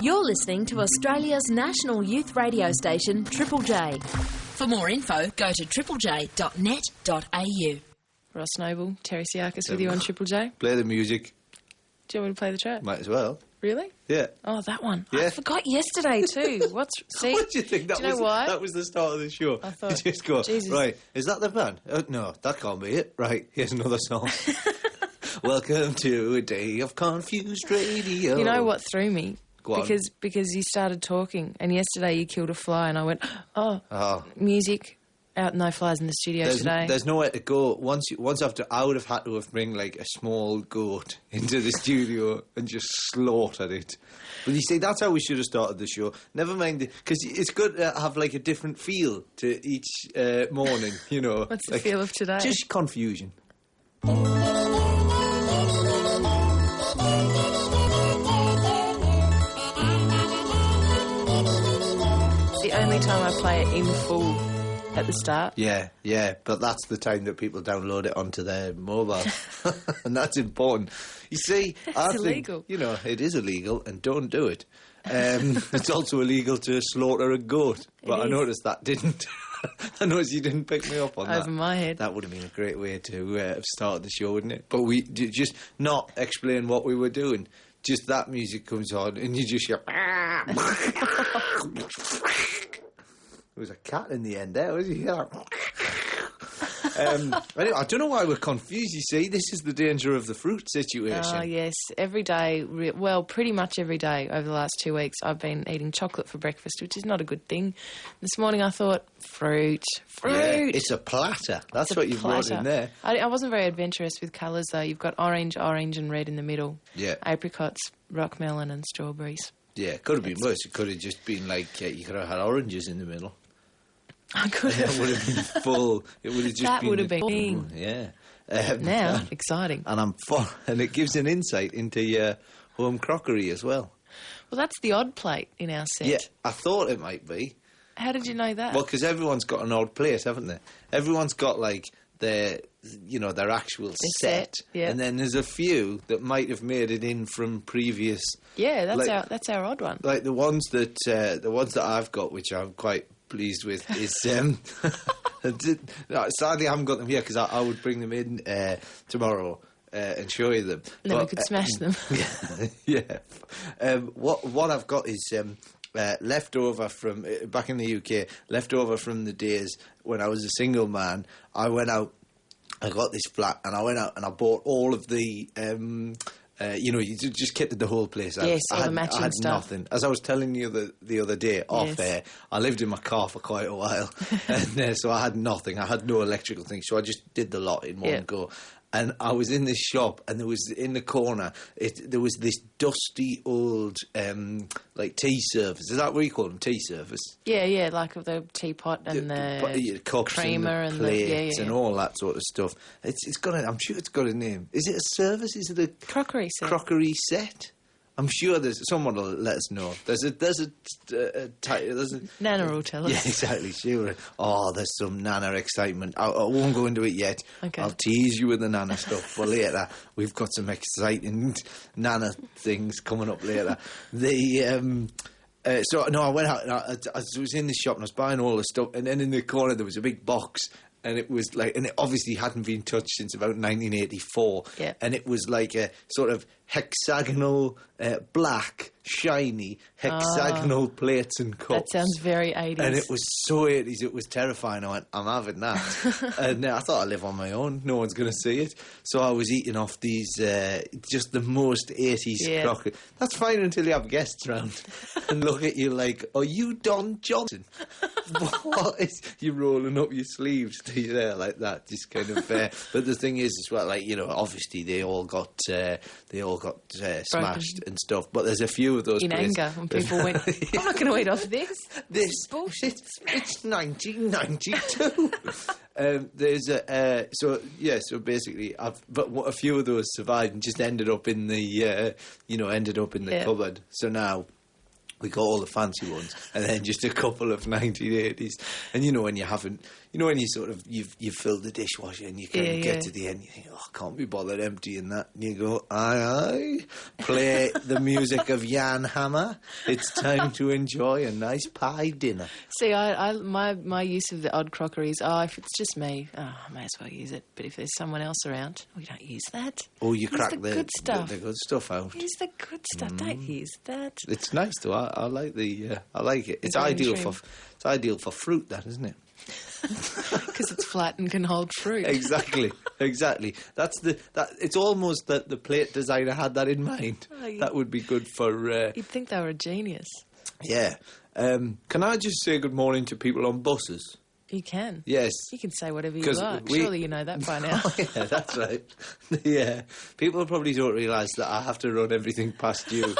You're listening to Australia's national youth radio station, Triple J. For more info, go to triplej.net.au. Ross Noble, Terri Psiakis with you on Triple J. Play the music. Do you want me to play the track? Might as well. Really? Yeah. Oh, that one. Yeah. I forgot yesterday too. What do you think? That do you know why? That was the start of the show. I thought, you just go, Jesus. right, is that the band? No, that can't be it. Right, here's another song. Welcome to a day of confused radio. You know what threw me? Go on. Because you started talking, and yesterday you killed a fly, and I went, music. Out no flies in the studio today. There's nowhere to go. Once after, I would have had to have bring like a small goat into the studio and just slaughtered it. But you see, that's how we should have started the show. Never mind, because it's good to have like a different feel to each morning. You know, what's the feel of today? Just confusion. The only time I play it in full. At the start? Yeah, but that's the time that people download it onto their mobile. And that's important. You see, I think, illegal. You know, it is illegal, and don't do it. It's also illegal to slaughter a goat. But I noticed that didn't. I noticed you didn't pick me up on that. Over my head. That would have been a great way to have started the show, wouldn't it? But we just not explain what we were doing. Just that music comes on, and you just hear... There was a cat in the end there, was he? Anyway, I don't know why we're confused, you see. This is the danger of the fruit situation. Oh, yes. Every day, pretty much every day over the last 2 weeks, I've been eating chocolate for breakfast, which is not a good thing. This morning I thought, fruit. Yeah, it's a platter. That's what you've brought in there. I wasn't very adventurous with colours, though. You've got orange, and red in the middle. Yeah. Apricots, rock melon and strawberries. Yeah, it could have been worse. It could have just been like, you could have had oranges in the middle. I could have. It would have been full. It would have just that been... would have been... Yeah. Now, exciting. And and it gives an insight into your home crockery as well. Well, that's the odd plate in our set. Yeah, I thought it might be. How did you know that? Well, because everyone's got an odd plate, haven't they? Everyone's got, like, their actual set. Yeah. And then there's a few that might have made it in from previous... Yeah, that's our odd one. Like, the ones that I've got, which I'm quite pleased with, is... sadly, I haven't got them here, because I would bring them in tomorrow and show you them. And then we could smash them. Yeah. What I've got is... leftover from back in the UK, leftover from the days when I was a single man. I went out, I got this flat, and I went out and I bought all of the, you just kitted the whole place out. Yes, all the matching I had stuff. nothing. As I was telling you the other day off air, I lived in my car for quite a while, and so I had nothing. I had no electrical things, so I just did the lot in one go. And I was in this shop, and there was in the corner, there was this dusty old, like tea service. Is that what you call them, tea service? Yeah, like the teapot and the cups creamer and the plates and and all that sort of stuff. It's got I'm sure it's got a name. Is it a service? Is it a crockery set? Crockery set? I'm sure someone will let us know. There's a Nana will tell us. Yeah, exactly. Sure. Oh, there's some Nana excitement. I won't go into it yet. Okay. I'll tease you with the Nana stuff for later. We've got some exciting Nana things coming up later. I went out and I was in the shop and I was buying all the stuff, and then in the corner there was a big box. And it was like, and it obviously hadn't been touched since about 1984. Yeah. And it was like a sort of hexagonal, black, shiny, hexagonal plates and cups. That sounds very 80s. And it was so 80s, it was terrifying. I went, I'm having that. And I thought I live on my own. No one's going to see it. So I was eating off these, just the most 80s crockery. That's fine until you have guests round and look at you like, are you Don Johnson? What is... You're rolling up your sleeves to you there like that, just kind of... but the thing is as well, like, obviously they all got smashed and stuff, but there's a few of those in places. anger when people went, I'm not going to eat off this. This bullshit. It's 1992. So basically, but a few of those survived and just ended up in the cupboard. So now We got all the fancy ones, and then just a couple of 1980s. And you know when you haven't, you know when you sort of you've filled the dishwasher and you kind of get to the end, you think, oh, I can't be bothered emptying that. And you go, aye, play the music of Jan Hammer. It's time to enjoy a nice pie dinner. See, my use of the odd crockery is, if it's just me, I may as well use it. But if there's someone else around, we don't use that. Oh, you crack the good stuff. The good stuff out. Use the good stuff. Don't use that. It's nice though. I like I like it. It's ideal for fruit, that, isn't it? Because it's flat and can hold fruit. Exactly. It's almost that the plate designer had that in mind. That would be good for. You'd think they were a genius. Yeah. Can I just say good morning to people on buses? You can. Yes. You can say whatever you like. Surely you know that by now. Oh, yeah, that's right. Yeah. People probably don't realise that I have to run everything past you.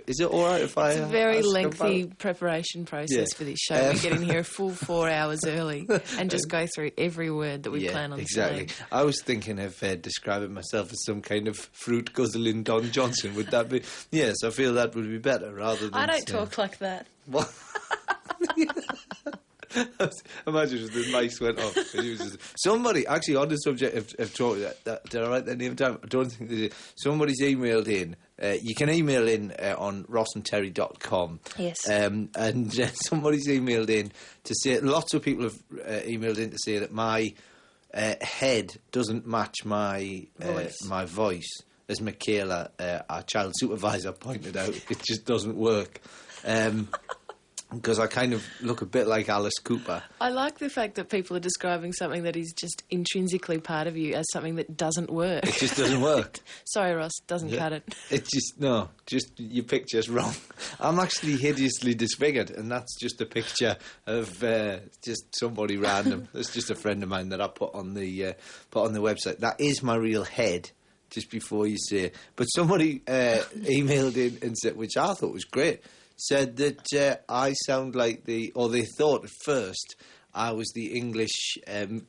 Is it all right if It's a very lengthy preparation process for this show. We get in here a full 4 hours early and just go through every word that we plan on exactly. saying. I was thinking of describing myself as some kind of fruit guzzling Don Johnson. Would that be? Yes, I feel that would be better rather than. I don't talk like that. What? Imagine if the mics went off. Somebody, actually, on the subject of talking, did I write their name down? I don't think they did. Somebody's emailed in. You can email in on rossandterry.com. Yes. And somebody's emailed in to say, lots of people have emailed in to say that my head doesn't match my my voice. As Michaela, our child supervisor, pointed out, it just doesn't work. Because I kind of look a bit like Alice Cooper. I like the fact that people are describing something that is just intrinsically part of you as something that doesn't work. It just doesn't work. Sorry, Ross, doesn't cut it. It's just your picture's wrong. I'm actually hideously disfigured, and that's just a picture of just somebody random. That's just a friend of mine that I put on the website. That is my real head. Just before you say it. But somebody emailed in and said, which I thought was great, said that I sound like they thought at first I was the English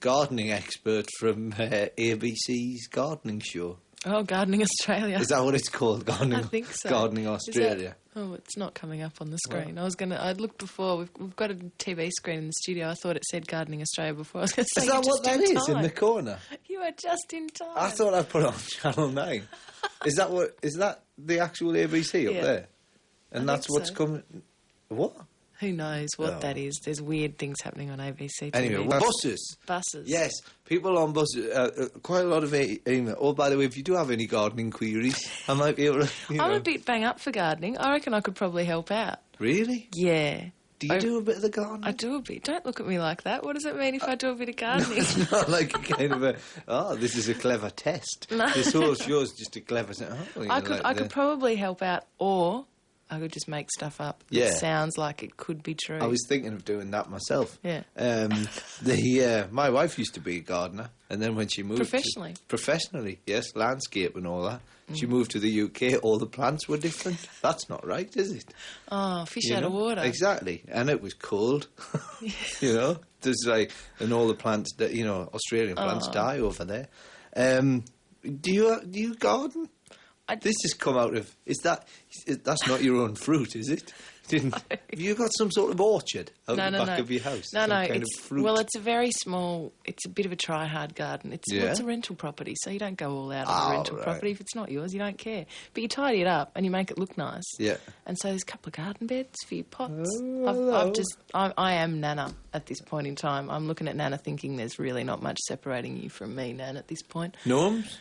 gardening expert from ABC's gardening show. Oh, Gardening Australia. Is that what it's called? Gardening, I think so. Gardening Australia. It's not coming up on the screen. Well, I'd looked before. We've got a TV screen in the studio. I thought it said Gardening Australia before. I was going to say, is that what that is in the corner? You are just in time. I thought I put it on Channel 9. Is that the actual ABC up there? And that's what's coming. What? Who knows what that is? There's weird things happening on ABC TV. Anyway, buses. Buses. Yes, people on buses. Quite a lot of email. Oh, by the way, if you do have any gardening queries, I might be able to. I'm a bit bang up for gardening. I reckon I could probably help out. Really? Yeah. Do you do a bit of the gardening? I do a bit. Don't look at me like that. What does it mean if I do a bit of gardening? It's not like a kind of this is a clever test. No. This whole show's just a clever... I could probably help out, or I could just make stuff up. Yeah. It sounds like it could be true. I was thinking of doing that myself. Yeah. My wife used to be a gardener, and then when she moved... Professionally, yes, landscape and all that. She moved to the UK, all the plants were different. That's not right, is it? Oh, fish out of water. Exactly. And it was cold. There's and all the plants that, Australian plants die over there. Do you garden? This has come out of... That's not your own fruit, is it? Have you got some sort of orchard out the back of your house? No, kind of fruit? Well, it's a very small... It's a bit of a try-hard garden. It's a rental property, so you don't go all out on the rental property. If it's not yours, you don't care. But you tidy it up and you make it look nice. Yeah. And so there's a couple of garden beds for your pots. I am Nana at this point in time. I'm looking at Nana thinking there's really not much separating you from me, Nan, at this point. Gnomes?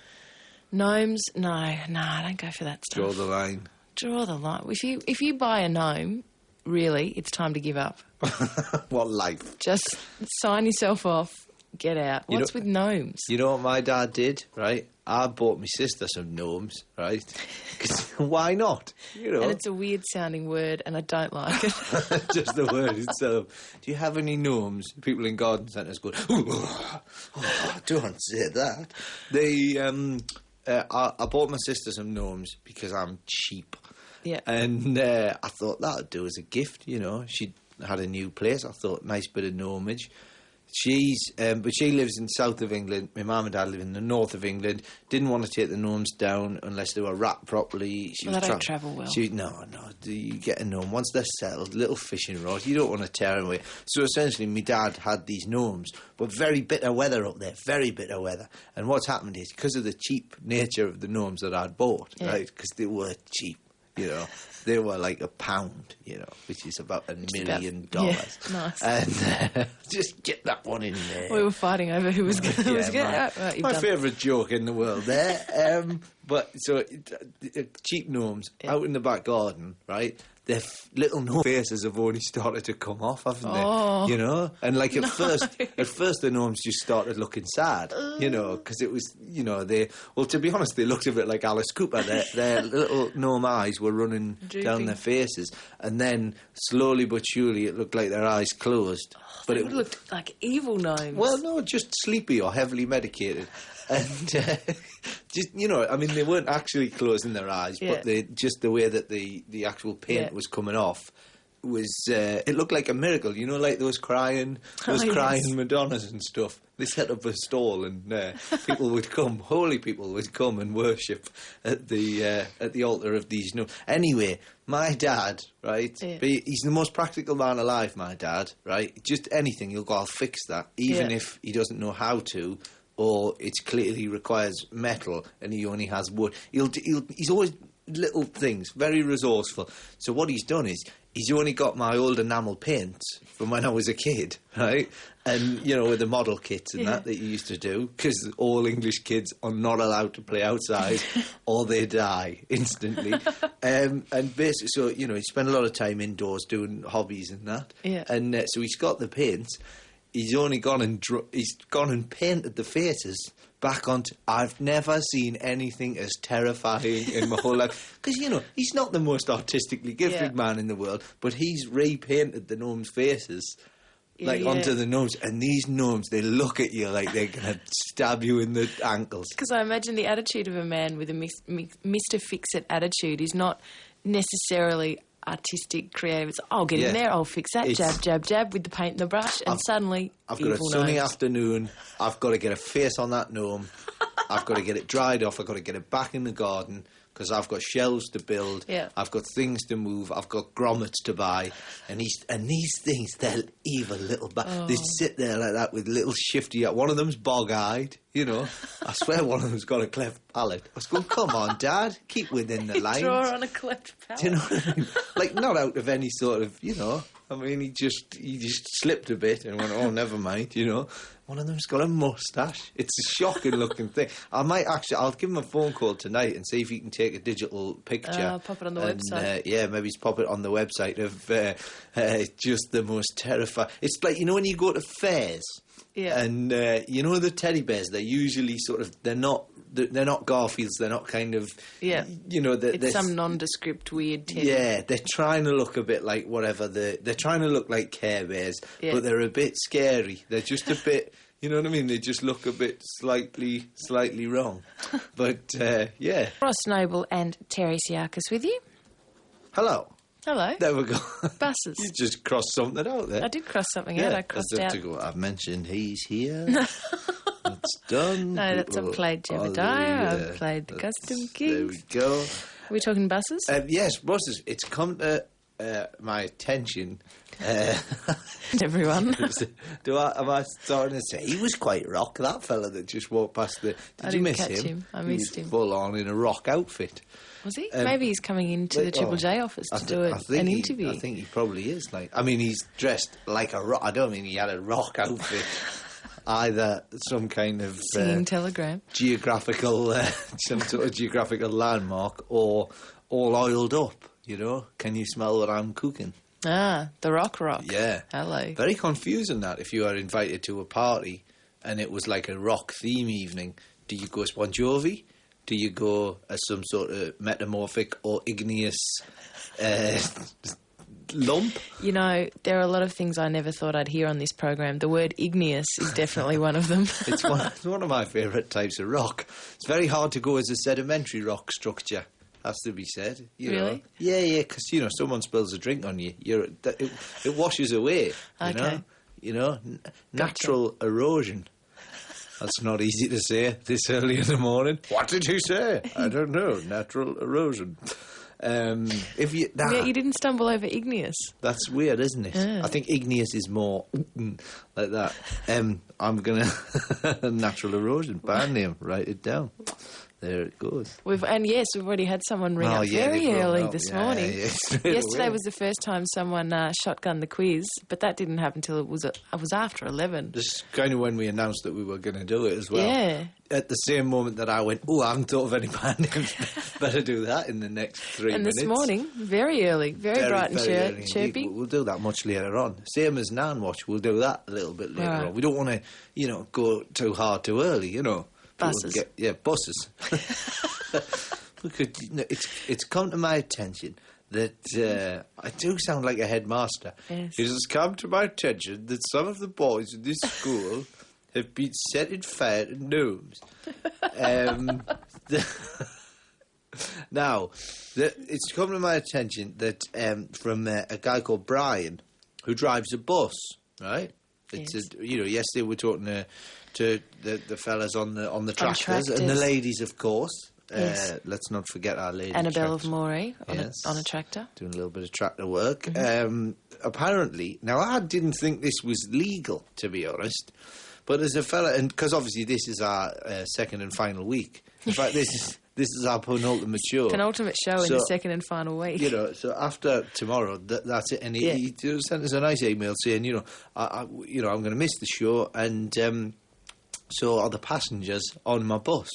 Gnomes? No, I don't go for that stuff. Draw the line. Draw the line. If you buy a gnome, really, it's time to give up. What life? Just sign yourself off. Get out. What's with gnomes? You know what my dad did, right? I bought my sister some gnomes, right? 'Cause why not? And it's a weird-sounding word, and I don't like it. Just the word itself. Do you have any gnomes? People in garden centres go, don't say that. I bought my sister some gnomes because I'm cheap. Yeah. And I thought that would do as a gift, She had a new place. I thought, nice bit of gnomage. But she lives in south of England. My mum and dad live in the north of England. Didn't want to take the gnomes down unless they were wrapped properly. They don't travel well. No, you get a gnome. Once they're settled, little fishing rods, you don't want to tear them away. So essentially, my dad had these gnomes, but very bitter weather up there, very bitter weather. And what's happened is, because of the cheap nature of the gnomes that I'd bought, right, because they were cheap, you know, they were like £1, you know, which is about $1 million. Yeah, nice. And just get that one in there. We were fighting over who was going to... My favourite joke in the world there. But so cheap gnomes out in the back garden, right? Their little gnome faces have only started to come off, haven't they? You know, and like at first the gnomes just started looking sad, you know, because it was, you know, to be honest, they looked a bit like Alice Cooper. Their little gnome eyes were running down their faces, and then slowly but surely it looked like their eyes closed. But it looked like evil gnomes. Well, no, just sleepy or heavily medicated. And just, you know, I mean, they weren't actually closing their eyes, but just the way that the actual paint was coming off was, it looked like a miracle. You know, like those crying Madonnas and stuff. They set up a stall and people would come, holy people would come and worship at the altar of these. Anyway, my dad, right, he's the most practical man alive, my dad, right? Just anything, he'll go, I'll fix that, even if he doesn't know how to, or it clearly requires metal and he only has wood. He's always little things, very resourceful. So what he's done is he's only got my old enamel paints from when I was a kid, right? And, you know, with the model kits and that you used to do, because all English kids are not allowed to play outside or they die instantly. And basically, so, you know, he spent a lot of time indoors doing hobbies and that. Yeah. And so he's got the paints. He's only gone and painted the faces back onto... I've never seen anything as terrifying in my whole life. Because, you know, he's not the most artistically gifted man in the world, but he's repainted the gnomes' faces, onto the gnomes. And these gnomes, they look at you like they're going to stab you in the ankles. Because I imagine the attitude of a man with a Mr. Fix-It attitude is not necessarily... artistic, creative. It's, I'll get in there, I'll fix that, jab, jab, jab, with the paint and the brush, and suddenly I've got a sunny afternoon, I've got to get a face on that gnome, I've got to get it dried off, I've got to get it back in the garden, because I've got shelves to build, I've got things to move, I've got grommets to buy, and these things, they're evil little they sit there like that with little shifty... One of them's bog-eyed, you know. I swear one of them's got a cleft palate. I was going, come on, Dad, keep within the lines. Draw on a cleft palate. Do you know what I mean? Like, not out of any sort of, you know... I mean, he just slipped a bit and went, oh, never mind, you know. One of them's got a moustache. It's a shocking-looking thing. I'll give him a phone call tonight and see if he can take a digital picture. I'll pop it on the website. Maybe pop it on the website of just the most terrifying... It's like, you know, when you go to fairs... Yeah. And, you know, the teddy bears, they're usually sort of... They're not Garfields, they're not kind of... Yeah. You know... It's some nondescript weird teddy. Yeah, they're trying to look a bit like whatever... They're trying to look like Care Bears, but they're a bit scary. They're just a bit... You know what I mean? They just look a bit slightly wrong. But, yeah. Ross Noble and Terri Psiakis with you. Hello. Hello. There we go. Buses. You just crossed something out there. I did cross something out. I crossed out. I've mentioned he's here. It's done. No, I've played Jebediah. I've played the Custom Kings. There we go. Are we talking buses? Yes, buses. It's come to my attention. Everyone. Am I starting to say he was quite rock? That fella that just walked past the. Did you miss him? I missed him. Full on in a rock outfit. Was he? Maybe he's coming into the Triple J office to do an interview. I think he probably is. I mean, he's dressed like a rock. I don't mean he had a rock outfit. Either some kind of singing telegram, geographical, some sort of geographical landmark, or all oiled up. You know, can you smell what I'm cooking? Ah, the rock. Yeah. Hello. Very confusing that if you are invited to a party and it was like a rock theme evening. Do you go as Bon Jovi? Do you go as some sort of metamorphic or igneous lump? You know, there are a lot of things I never thought I'd hear on this program. The word igneous is definitely one of them. It's one of my favourite types of rock. It's very hard to go as a sedimentary rock structure. Has to be said. You really? Know. Yeah, because, you know, someone spills a drink on you, it washes away, you know? Natural erosion. That's not easy to say this early in the morning. What did he say? I don't know. Natural erosion. If you Yeah, you didn't stumble over igneous. That's weird, isn't it? Yeah. I think igneous is more like that. I'm gonna natural erosion band name. Write it down. There it goes. We've already had someone ring up very early this morning. Yesterday was the first time someone shotgunned the quiz, but that didn't happen until it was after 11. This is kind of when we announced that we were going to do it as well. Yeah. At the same moment that I went, I haven't thought of any band names. Better do that in the next 3 minutes. And this morning, very early, very bright and chirpy. We'll do that much later on. Same as Nan Watch, we'll do that a little bit later on. We don't want to, go too hard too early, Buses. Buses. Look, it's come to my attention that I do sound like a headmaster. Yes. It has come to my attention that some of the boys in this school have been setting fire to gnomes. Now, it's come to my attention that from a guy called Brian, who drives a bus, right? It's yesterday we were talking to the fellas on the tractors and the ladies, of course. Yes. Let's not forget our ladies. Annabelle of Moree on a tractor. Doing a little bit of tractor work. Mm-hmm. Apparently, now I didn't think this was legal, to be honest, but there's a fella, and because obviously this is our second and final week. In fact, this is our penultimate show. Penultimate show in the second and final week. So after tomorrow, that's it. And he sent us a nice email saying, I'm going to miss the show, and so are the passengers on my bus.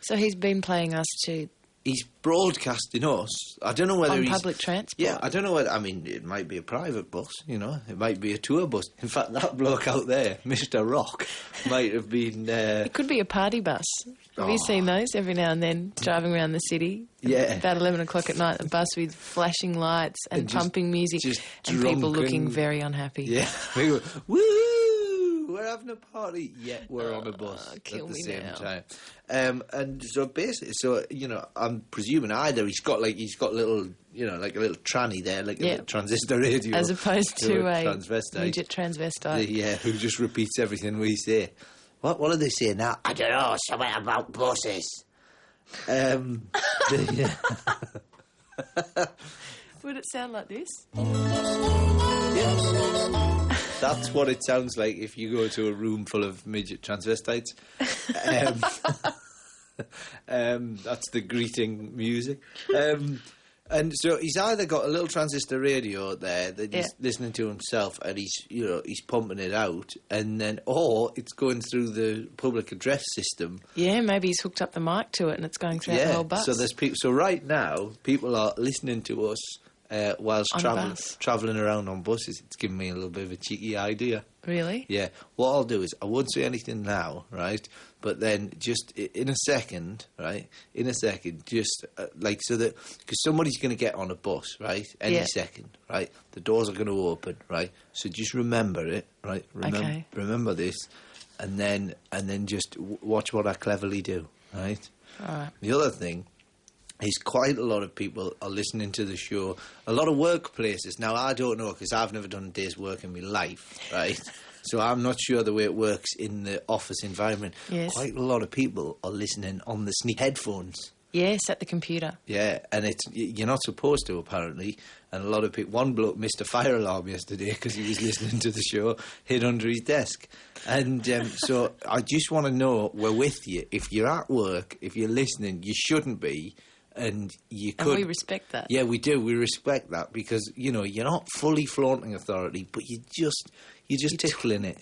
So he's been playing us to... He's broadcasting us. I don't know whether on public transport. Yeah, I don't know whether... I mean, it might be a private bus, It might be a tour bus. In fact, that bloke out there, Mr. Rock, might have been... It could be a party bus. Have you seen those every now and then, driving around the city? Yeah. About 11 o'clock at night, a bus with flashing lights and pumping music and people looking very unhappy. Yeah. People, woo! We're having a party, yet we're on a bus at the same time. And so basically, I'm presuming either he's got little, like a little tranny there, like a little transistor radio, as opposed to a transvestite. midget transvestite, who just repeats everything we say. What are they saying now? I don't know, something about buses. Would it sound like this? Yes. That's what it sounds like if you go to a room full of midget transvestites. That's the greeting music. And so he's either got a little transistor radio there that he's listening to himself, and he's pumping it out, or it's going through the public address system. Yeah, maybe he's hooked up the mic to it and it's going through the whole bus. So there's people. So right now, people are listening to us whilst travelling around on buses. It's given me a little bit of a cheeky idea. Really? Yeah. What I'll do is I won't say anything now, right? But then just in a second, right? Just so that... Because somebody's going to get on a bus, right? Any second, right? The doors are going to open, right? So just remember it, right? Remember this. And then just watch what I cleverly do, right? All right. The other thing is quite a lot of people are listening to the show. A lot of workplaces. Now, I don't know because I've never done a day's work in my life, right? So I'm not sure the way it works in the office environment. Yes. Quite a lot of people are listening on the sneak headphones. Yes, at the computer. Yeah, and you're not supposed to, apparently. And a lot of people... One bloke missed a fire alarm yesterday because he was listening to the show, hid under his desk. And so I just want to know, we're with you. If you're at work, if you're listening, you shouldn't be. And you could... And we respect that. Yeah, we do. We respect that because, you're not fully flaunting authority, but you're just tickling it,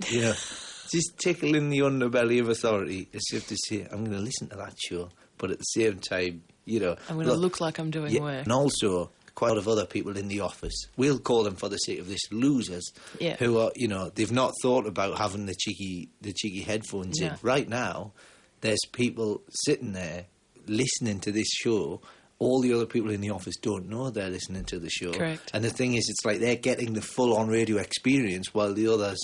Just tickling the underbelly of authority as if to say, I'm going to listen to that show, but at the same time, I'm going to look like I'm doing work. And also, quite a lot of other people in the office, we'll call them for the sake of this losers, who are, they've not thought about having the cheeky headphones in. Right now, there's people sitting there listening to this show. All the other people in the office don't know they're listening to the show. Correct. And the thing is, it's like they're getting the full-on radio experience while the others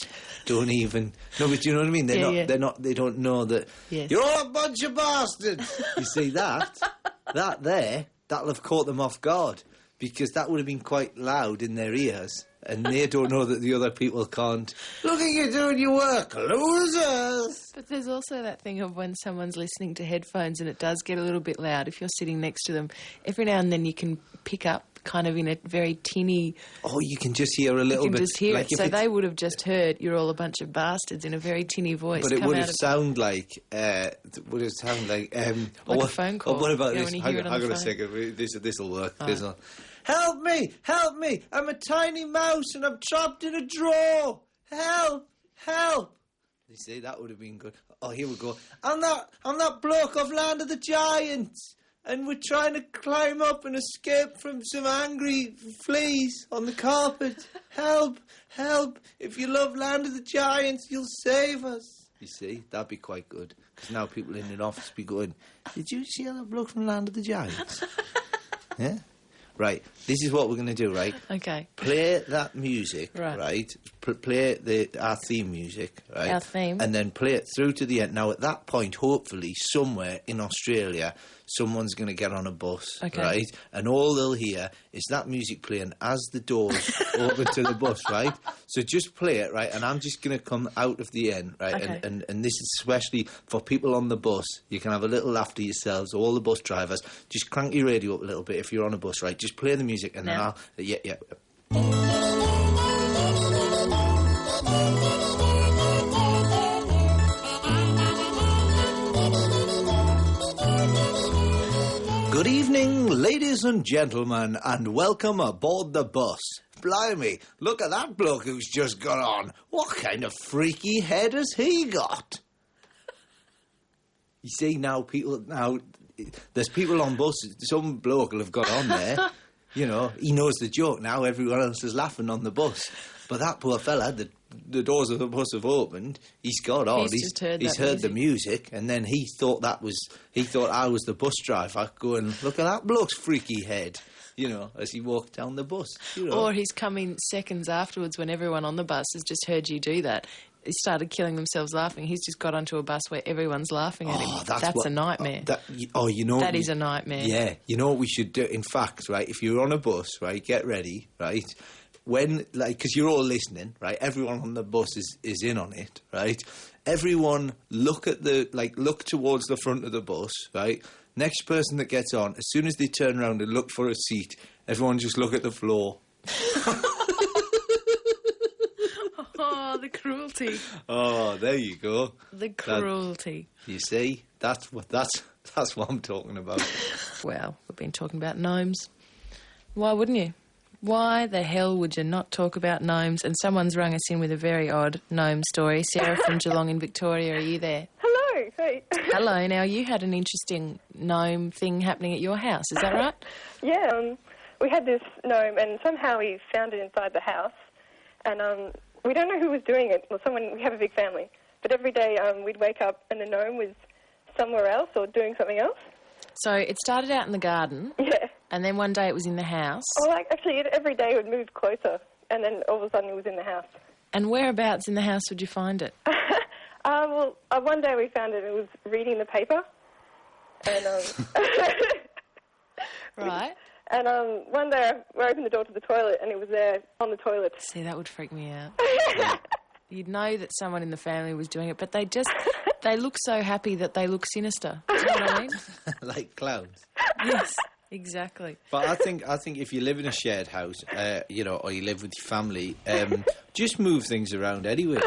don't even... No, but you know what I mean? They don't know that... Yes. You're all a bunch of bastards! You see that? That'll have caught them off guard. because that would have been quite loud in their ears, and they don't know that the other people can't. Look at you doing your work, losers! But there's also that thing of when someone's listening to headphones and it does get a little bit loud, if you're sitting next to them, every now and then you can pick up kind of in a very tinny... Oh, you can just hear a little bit. You can just hear it. So they would have just heard, "You're all a bunch of bastards," in a very tinny voice. But it would have sounded like... like a phone call. Oh, what about this? Hang on a second. This'll work. Oh. Help me! Help me! I'm a tiny mouse and I'm trapped in a drawer! Help! Help! You see, that would have been good. Oh, here we go. I'm that bloke off Land of the Giants, and we're trying to climb up and escape from some angry fleas on the carpet. Help! Help! If you love Land of the Giants, you'll save us. You see, that'd be quite good. Because now people in the office be going, "Did you see that bloke from Land of the Giants?" Yeah? Right, this is what we're going to do, right? Okay. Play that music, right? Play our theme music, right? Our theme. And then play it through to the end. Now, at that point, hopefully, somewhere in Australia, someone's going to get on a bus, right? And all they'll hear is that music playing as the doors open to the bus, right? So just play it, right? And I'm just going to come out of the end, right? Okay. And this is especially for people on the bus. You can have a little laugh to yourselves, all the bus drivers. Just crank your radio up a little bit if you're on a bus, right? Just play the music and then I'll... Yeah. Good evening, ladies and gentlemen, and welcome aboard the bus. Blimey, look at that bloke who's just got on. What kind of freaky head has he got? You see, now, there's people on buses. Some bloke will have got on there. You know, he knows the joke now. Everyone else is laughing on the bus. But that poor fella, the doors of the bus have opened. He's got on. He's heard the music, and then he thought I was the bus driver going, "Look at that bloke's freaky head," you know, as he walked down the bus. You know. Or he's coming seconds afterwards when everyone on the bus has just heard you do that. He started killing themselves laughing. He's just got onto a bus where everyone's laughing at him. That's a nightmare. You know... That is a nightmare. Yeah. You know what we should do? In fact, right, if you're on a bus, right, get ready, right, when, like, because you're all listening, right, everyone on the bus is in on it, right, everyone look towards the front of the bus, right, next person that gets on, as soon as they turn around and look for a seat, everyone just look at the floor. Oh, the cruelty. Oh, there you go. The cruelty. You see, that's what I'm talking about. Well, we've been talking about gnomes. Why wouldn't you? Why the hell would you not talk about gnomes? And someone's rung us in with a very odd gnome story. Sarah from Geelong in Victoria, are you there? Hello. Hey. Hello. Now, you had an interesting gnome thing happening at your house. Is that right? Yeah. We had this gnome, and somehow we found it inside the house. And we don't know who was doing it. Well, we have a big family. But every day we'd wake up and the gnome was somewhere else or doing something else. So it started out in the garden. Yeah. And then one day it was in the house. Oh, actually, every day it would move closer, and then all of a sudden it was in the house. And whereabouts in the house would you find it? One day we found it. It was reading the paper. And, right. And one day we opened the door to the toilet, and it was there on the toilet. See, that would freak me out. You'd know that someone in the family was doing it, but they look so happy that they look sinister. Do you know what I mean? Like clowns. Yes, exactly. But I think if you live in a shared house, or you live with your family, just move things around anyway.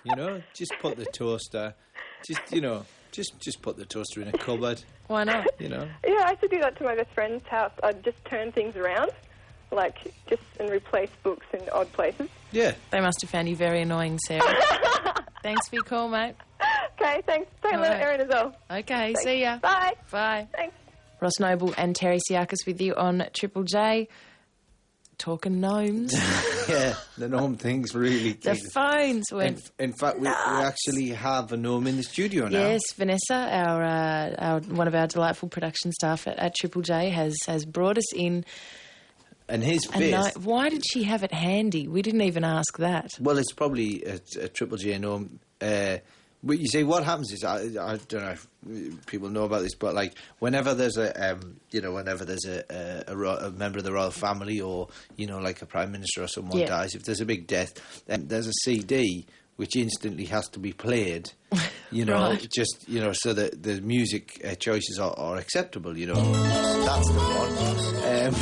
You know, just put the toaster, just put the toaster in a cupboard. Why not? You know. Yeah, I used to do that to my best friend's house. I'd just turn things around, and replace books in odd places. Yeah. They must have found you very annoying, Sarah. Thanks for your call, mate. Okay, thanks. Don't let Erin as well. Okay, thanks. See ya. Bye. Bye. Thanks. Ross Noble and Terri Psiakis with you on Triple J. Talking gnomes. Yeah, the gnome thing's really... The phones went... In fact, we actually have a gnome in the studio now. Yes, Vanessa, our one of our delightful production staff at Triple J has brought us in... And his face... Why did she have it handy? We didn't even ask that. Well, it's probably a Triple J gnome... But you see, what happens is, I don't know if people know about this, but like whenever there's a member of the royal family, or like a prime minister or someone dies, if there's a big death, then there's a CD which instantly has to be played. Right. Just so that the music choices are acceptable. That's the one.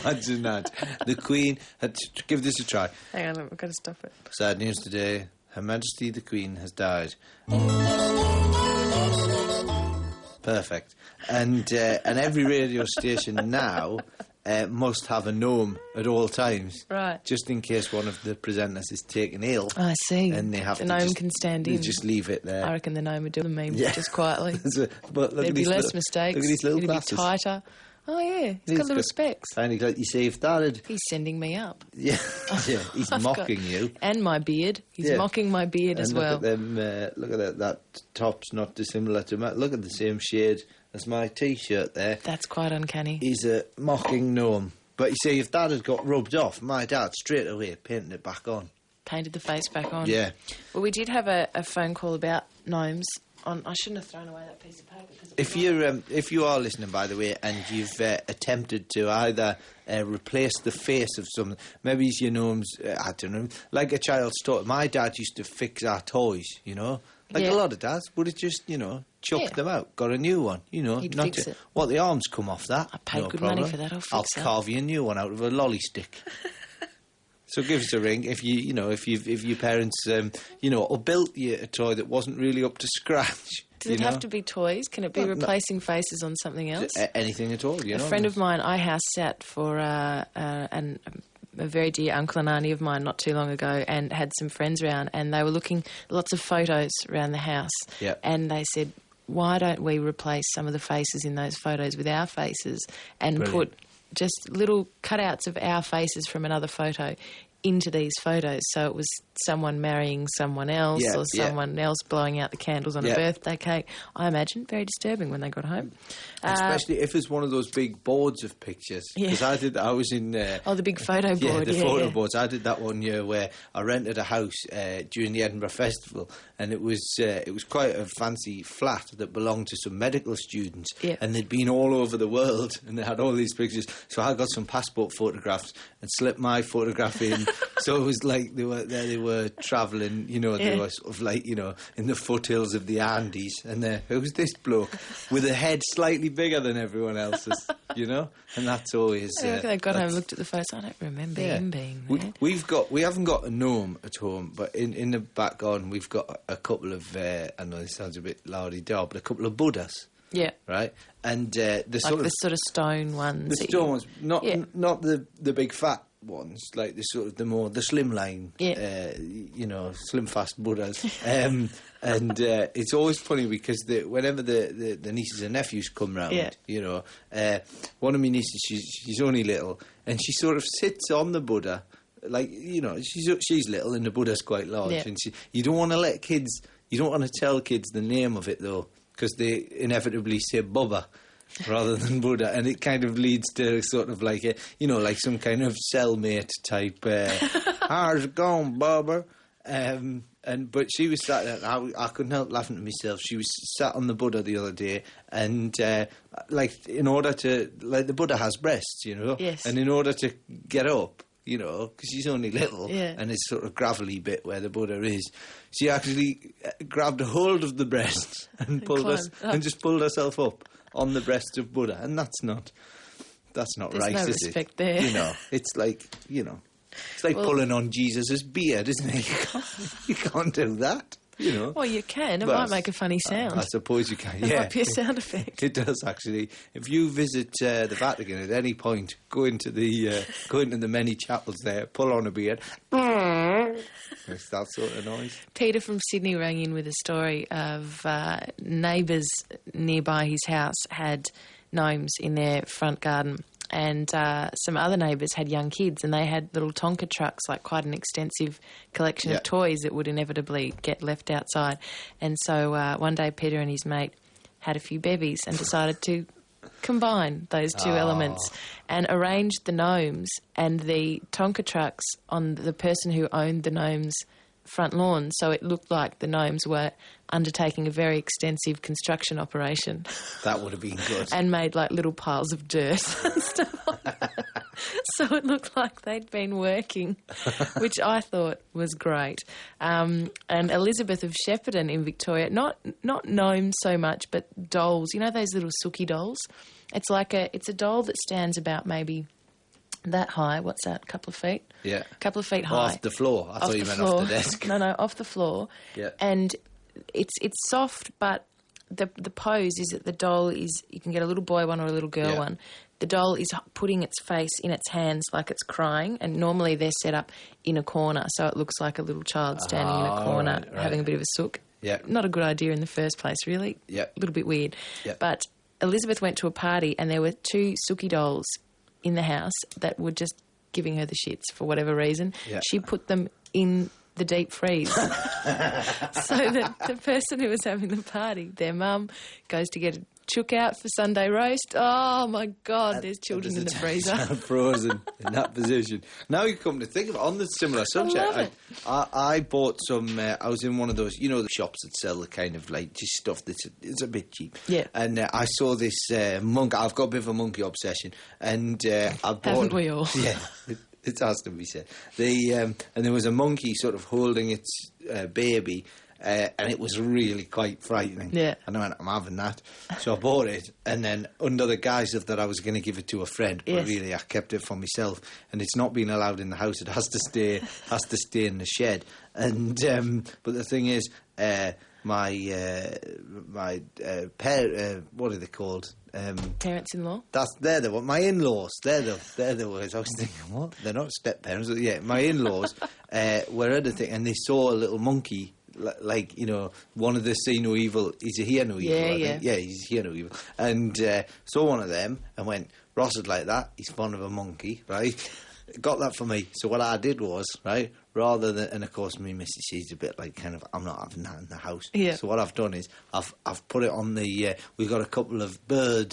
Imagine that. The Queen had to give this a try. Hang on, we've got to stop it. Sad news today. Her Majesty the Queen has died. Perfect. And every radio station now must have a gnome at all times. Right. Just in case one of the presenters is taken ill. I see. And they have the gnome can stand in. They just leave it there. I reckon the gnome would do the memes just quietly. But there'd be less mistakes. Look at his little It'd glasses. Be tighter. Oh, yeah. He's got little specs. Finally, like you say, started. He's sending me up. Yeah, he's mocking you. And my beard. He's mocking my beard as well. Look at them. Look at that. That top's not dissimilar to my... Look at the same shade as my T-shirt there. That's quite uncanny. He's a mocking gnome. But you see, if that had got rubbed off, my dad straight away painted it back on. Painted the face back on. Yeah. Well, we did have a phone call about gnomes. I shouldn't have thrown away that piece of paper. If you are listening, by the way, and you've attempted to either replace the face of someone, maybe it's your gnomes, I don't know, like a child's toy. My dad used to fix our toys, like a lot of dads, would it just, chuck them out, got a new one, He'd not fix to, it. Well, the arms come off that. I paid good money for that. I'll carve you a new one out of a lolly stick. So give us a ring if if your parents or built you a toy that wasn't really up to scratch. Does it have to be toys? Can it be replacing faces on something else? Anything at all, A friend of mine, I house sat for a very dear uncle and auntie of mine not too long ago, and had some friends around, and they were looking lots of photos around the house. Yep. And they said, why don't we replace some of the faces in those photos with our faces and put just little cutouts of our faces from another photo into these photos, so it was someone marrying someone else or someone else blowing out the candles on a birthday cake. I imagine very disturbing when they got home. Especially if it's one of those big boards of pictures. Because I was in... the big photo board. The photo boards. I did that one year where I rented a house during the Edinburgh Festival, and it was quite a fancy flat that belonged to some medical students, and they'd been all over the world, and they had all these pictures. So I got some passport photographs and slipped my photograph in. So it was like they were travelling, they were sort of like, in the foothills of the Andes, and who's this bloke with a head slightly bigger than everyone else's, and that's always... they got home and looked at the photos. I don't remember him being there. We haven't got a gnome at home, but in the back garden we've got a couple of, I know this sounds a bit lardy-da, but a couple of Buddhas. Yeah. Right? And the sort of stone ones. The stone ones, not the big fat ones, like the slimline, slim fast Buddhas. And it's always funny because whenever the nieces and nephews come round, one of my nieces, she's only little, and she sort of sits on the Buddha, like, she's little and the Buddha's quite large, and you don't want to tell kids the name of it though, because they inevitably say Bubba rather than Buddha, and it kind of leads to sort of like like some kind of cellmate type. How's it going, Bubba? But she was sat there, I couldn't help laughing to myself. She was sat on the Buddha the other day, and in order to, the Buddha has breasts, yes, and in order to get up, because she's only little, and it's sort of gravelly bit where the Buddha is, she actually grabbed a hold of the breasts and just pulled herself up on the breast of Buddha, and that's not There's right, no is respect it? there. It's like, it's like pulling on Jesus' beard, isn't it? You can't do that, Well, you can. It might make a funny sound. I suppose you can, It might be a sound effect. It does, actually. If you visit the Vatican at any point, go into the many chapels there, pull on a beard. It's that sort of noise. Peter from Sydney rang in with a story of neighbours nearby his house had gnomes in their front garden, and some other neighbours had young kids, and they had little Tonka trucks, like quite an extensive collection of toys that would inevitably get left outside. And so one day Peter and his mate had a few bevies and decided to combine those two elements and arranged the gnomes and the Tonka trucks on the person who owned the gnomes' front lawn, so it looked like the gnomes were undertaking a very extensive construction operation. That would have been good. And made like little piles of dirt and stuff like that. So it looked like they'd been working, which I thought was great. And Elizabeth of Shepparton in Victoria, not gnomes so much, but dolls. You know those little sookie dolls? It's a doll that stands about maybe that high. What's that? A couple of feet? Yeah. A couple of feet high. Off the floor. I thought you meant off the desk. No, off the floor. Yeah. And it's soft, but the pose is that the doll is, you can get a little boy one or a little girl one. The doll is putting its face in its hands like it's crying, and normally they're set up in a corner, so it looks like a little child standing in a corner having a bit of a sook. Yeah. Not a good idea in the first place, really. Yeah. A little bit weird. Yeah. But Elizabeth went to a party and there were 2 sookie dolls in the house that were just giving her the shits for whatever reason. Yeah. She put them in the deep freeze. So that the person who was having the party, their mum, goes to get a chook out for Sunday roast. Oh, my God, there's children in the freezer. Frozen in that position. Now you come to think of it, on the similar subject, I love it. I bought some, I was in one of those, the shops that sell the kind of like just stuff it's a bit cheap. Yeah. And I saw this monkey. I've got a bit of a monkey obsession. And I bought... Haven't we all? Yeah. It has to be said. And there was a monkey sort of holding its baby, and it was really quite frightening. Yeah. And I went, I'm having that. So I bought it, and then under the guise of that I was going to give it to a friend, but really I kept it for myself. And it's not being allowed in the house. It has to stay in the shed. And but the thing is, my what are they called? Parents-in-law? They're the one. My in-laws. They're the words. I was thinking, what? They're not step-parents. Yeah, my in-laws were at the thing, and they saw a little monkey, like, one of the see no evil. Is he hear no evil? Yeah, he's hear no evil. And saw one of them and went, Ross is like that. He's fond of a monkey, right? Got that for me. So what I did was, right, rather than, and of course me missus, she's a bit like kind of, I'm not having that in the house. Yeah. So what I've done is I've put it on the, we've got a couple of bird,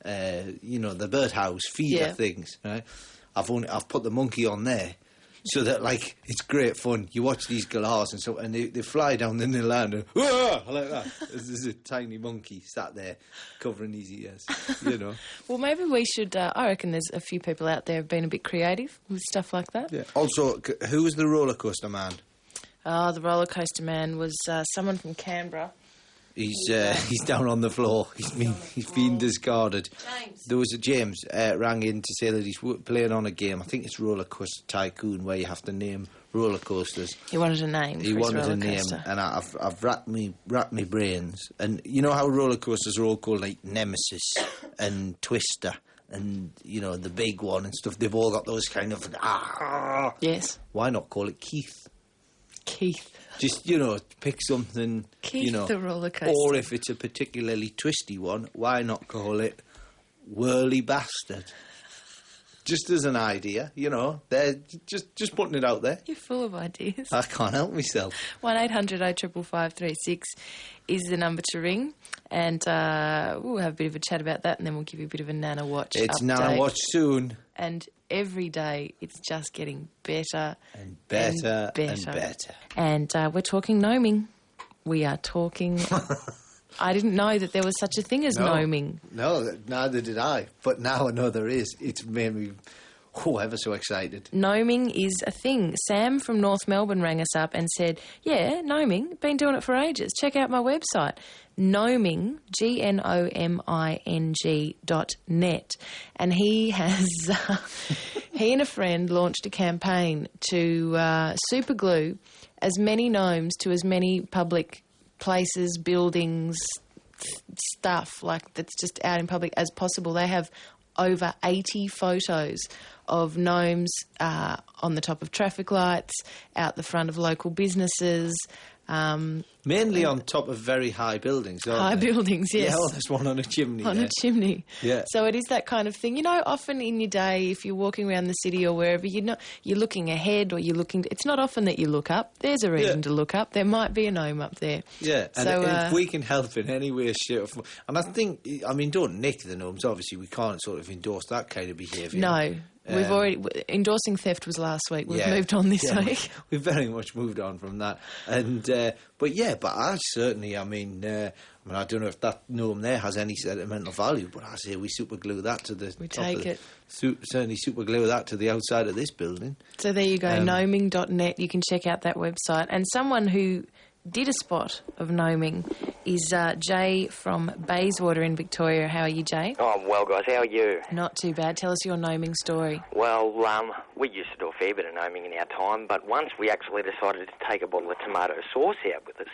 the birdhouse feeder things, right? I've put the monkey on there. So that, like, it's great fun. You watch these galahs and so, and they fly down and they land and, like that. There's a tiny monkey sat there covering his ears, Well, maybe we should, I reckon there's a few people out there who've been a bit creative with stuff like that. Yeah. Also, who was the roller coaster man? The roller coaster man was someone from Canberra. He's down on the floor. He's been discarded. James. There was a James rang in to say that he's playing on a game. I think it's Roller Coaster Tycoon, where you have to name roller coasters. He wanted a name. He wanted a name, and I've racked me brains. And you know how roller coasters are all called, like Nemesis and Twister, and the big one and stuff. They've all got those kind of Yes. Why not call it Keith? Keith. Just, pick something, Keith the roller coaster. Or if it's a particularly twisty one, why not call it Whirly Bastard? Just as an idea, they're just putting it out there. You're full of ideas. I can't help myself. 1-800-055536 is the number to ring, and we'll have a bit of a chat about that, and then we'll give you a bit of a Nana Watch It's update. Nana Watch soon. And every day it's just getting better and better and better. And we're talking gnoming. We are talking... I didn't know that there was such a thing as gnoming. No, neither did I. But now I know there is. It's made me ever so excited. Gnoming is a thing. Sam from North Melbourne rang us up and said, yeah, gnoming, been doing it for ages. Check out my website, gnoming, gnoming.net. And he has, he and a friend launched a campaign to superglue as many gnomes to as many public places, buildings, stuff like that's just out in public as possible. They have over 80 photos of gnomes on the top of traffic lights, out the front of local businesses. Mainly on top of very high buildings, High buildings, yes. Yeah, there's one on a chimney. On a chimney. Yeah. So it is that kind of thing. Often in your day, if you're walking around the city or wherever, you're looking ahead or you're looking... It's not often that you look up. There's a reason to look up. There might be a gnome up there. Yeah, and so, if we can help in any way, shape or form... And I think, don't nick the gnomes, obviously we can't sort of endorse that kind of behaviour. No. We've already... Endorsing theft was last week. We've moved on this week. We've very much moved on from that. And but I certainly, I don't know if that gnome there has any sentimental value, but I say we super glue that to the... We take it. Certainly super glue that to the outside of this building. So there you go, gnoming.net. You can check out that website. And someone who did a spot of gnoming is Jay from Bayswater in Victoria. How are you, Jay? Oh, I'm well, guys. How are you? Not too bad. Tell us your gnoming story. Well, we used to do a fair bit of gnoming in our time, but once we actually decided to take a bottle of tomato sauce out with us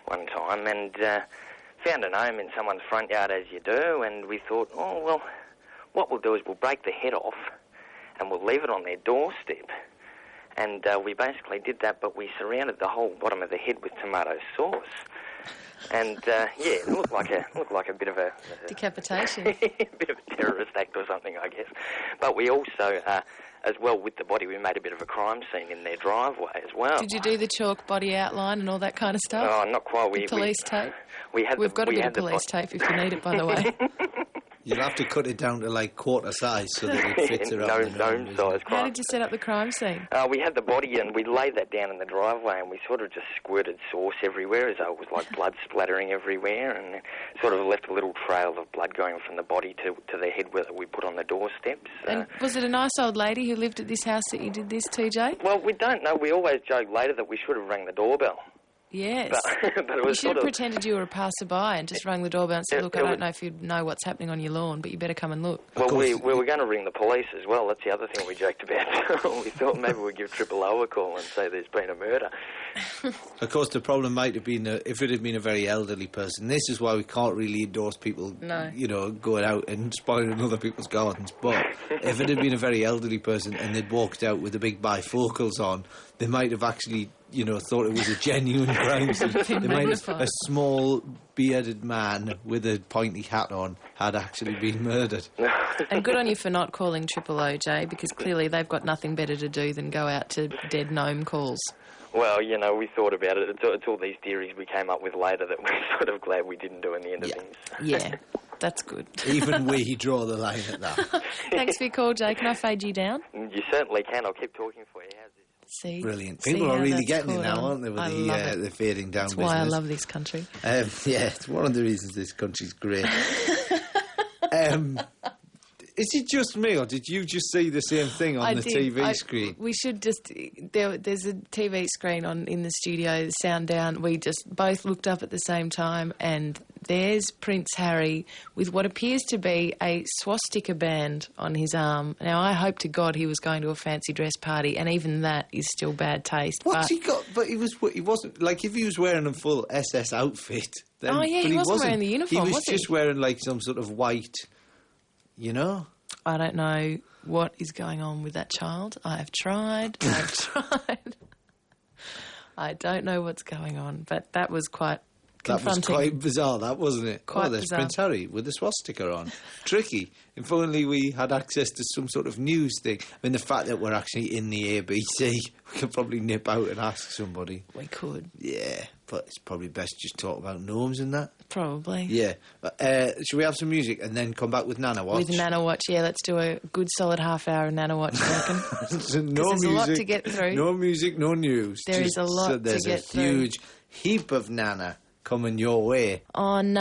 one time and found a gnome in someone's front yard, as you do, and we thought, oh, well, what we'll do is we'll break the head off and we'll leave it on their doorstep. And we basically did that, but we surrounded the whole bottom of the head with tomato sauce. And, it looked like a bit of a... Decapitation. A bit of a terrorist act or something, I guess. But we also, as well with the body, we made a bit of a crime scene in their driveway as well. Did you do the chalk body outline and all that kind of stuff? Oh, not quite. Police tape? We've got a bit of police tape if you need it, by the way. You'll have to cut it down to like quarter size so that it fits around the gnome size. How did you set up the crime scene? We had the body and we laid that down in the driveway and we sort of just squirted sauce everywhere as though it was like blood splattering everywhere, and sort of left a little trail of blood going from the body to the head where we put on the doorsteps. And was it a nice old lady who lived at this house that you did this to, Jay? Well, we don't know. We always joke later that we should have rang the doorbell. Yes. But it was you should have pretended you were a passerby and just rang the doorbell and said, look, I don't know if you know what's happening on your lawn, but you better come and look. Well, we were going to ring the police as well. That's the other thing we joked about. We thought maybe we'd give Triple O a call and say there's been a murder. Of course, the problem might have been if it had been a very elderly person. This is why we can't really endorse people, going out and spoiling other people's gardens. But if it had been a very elderly person and they'd walked out with the big bifocals on, they might have actually... thought it was a genuine crime scene. They might have, a small bearded man with a pointy hat on had actually been murdered. And good on you for not calling Triple O, Jay, because clearly they've got nothing better to do than go out to dead gnome calls. Well, we thought about it. It's all these theories we came up with later that we're sort of glad we didn't do in the end of things. Yeah, that's good. Even we draw the line at that. Thanks for your call, Jay. Can I fade you down? You certainly can. I'll keep talking for you. How's this? See, brilliant. People are really getting it now, aren't they, with the fading down That's business. why I love this country. It's one of the reasons this country's great. Is it just me, or did you just see the same thing on TV screen? We should just... There's a TV screen in the studio, sound down. We just both looked up at the same time, and there's Prince Harry with what appears to be a swastika band on his arm. Now, I hope to God he was going to a fancy dress party, and even that is still bad taste. What's he got? But he wasn't... Like, if he was wearing a full SS outfit... Then, he wasn't wearing the uniform, was he? Just wearing, like, some sort of white... I don't know what is going on with that child. I've tried. I don't know what's going on, but that was quite confronting. That was quite bizarre, that, wasn't it? Quite there's bizarre. Prince Harry with the swastika on. Tricky. If only we had access to some sort of news thing. I mean, the fact that we're actually in the ABC, we could probably nip out and ask somebody. We could. Yeah, but it's probably best just talk about gnomes and that. Probably. Yeah. Should we have some music and then come back with Nana Watch? With Nana Watch, yeah. Let's do a good solid half hour of Nana Watch, I reckon. There's a lot to get through. No music, no news. There is a lot to get through. There's a huge heap of Nana coming your way. On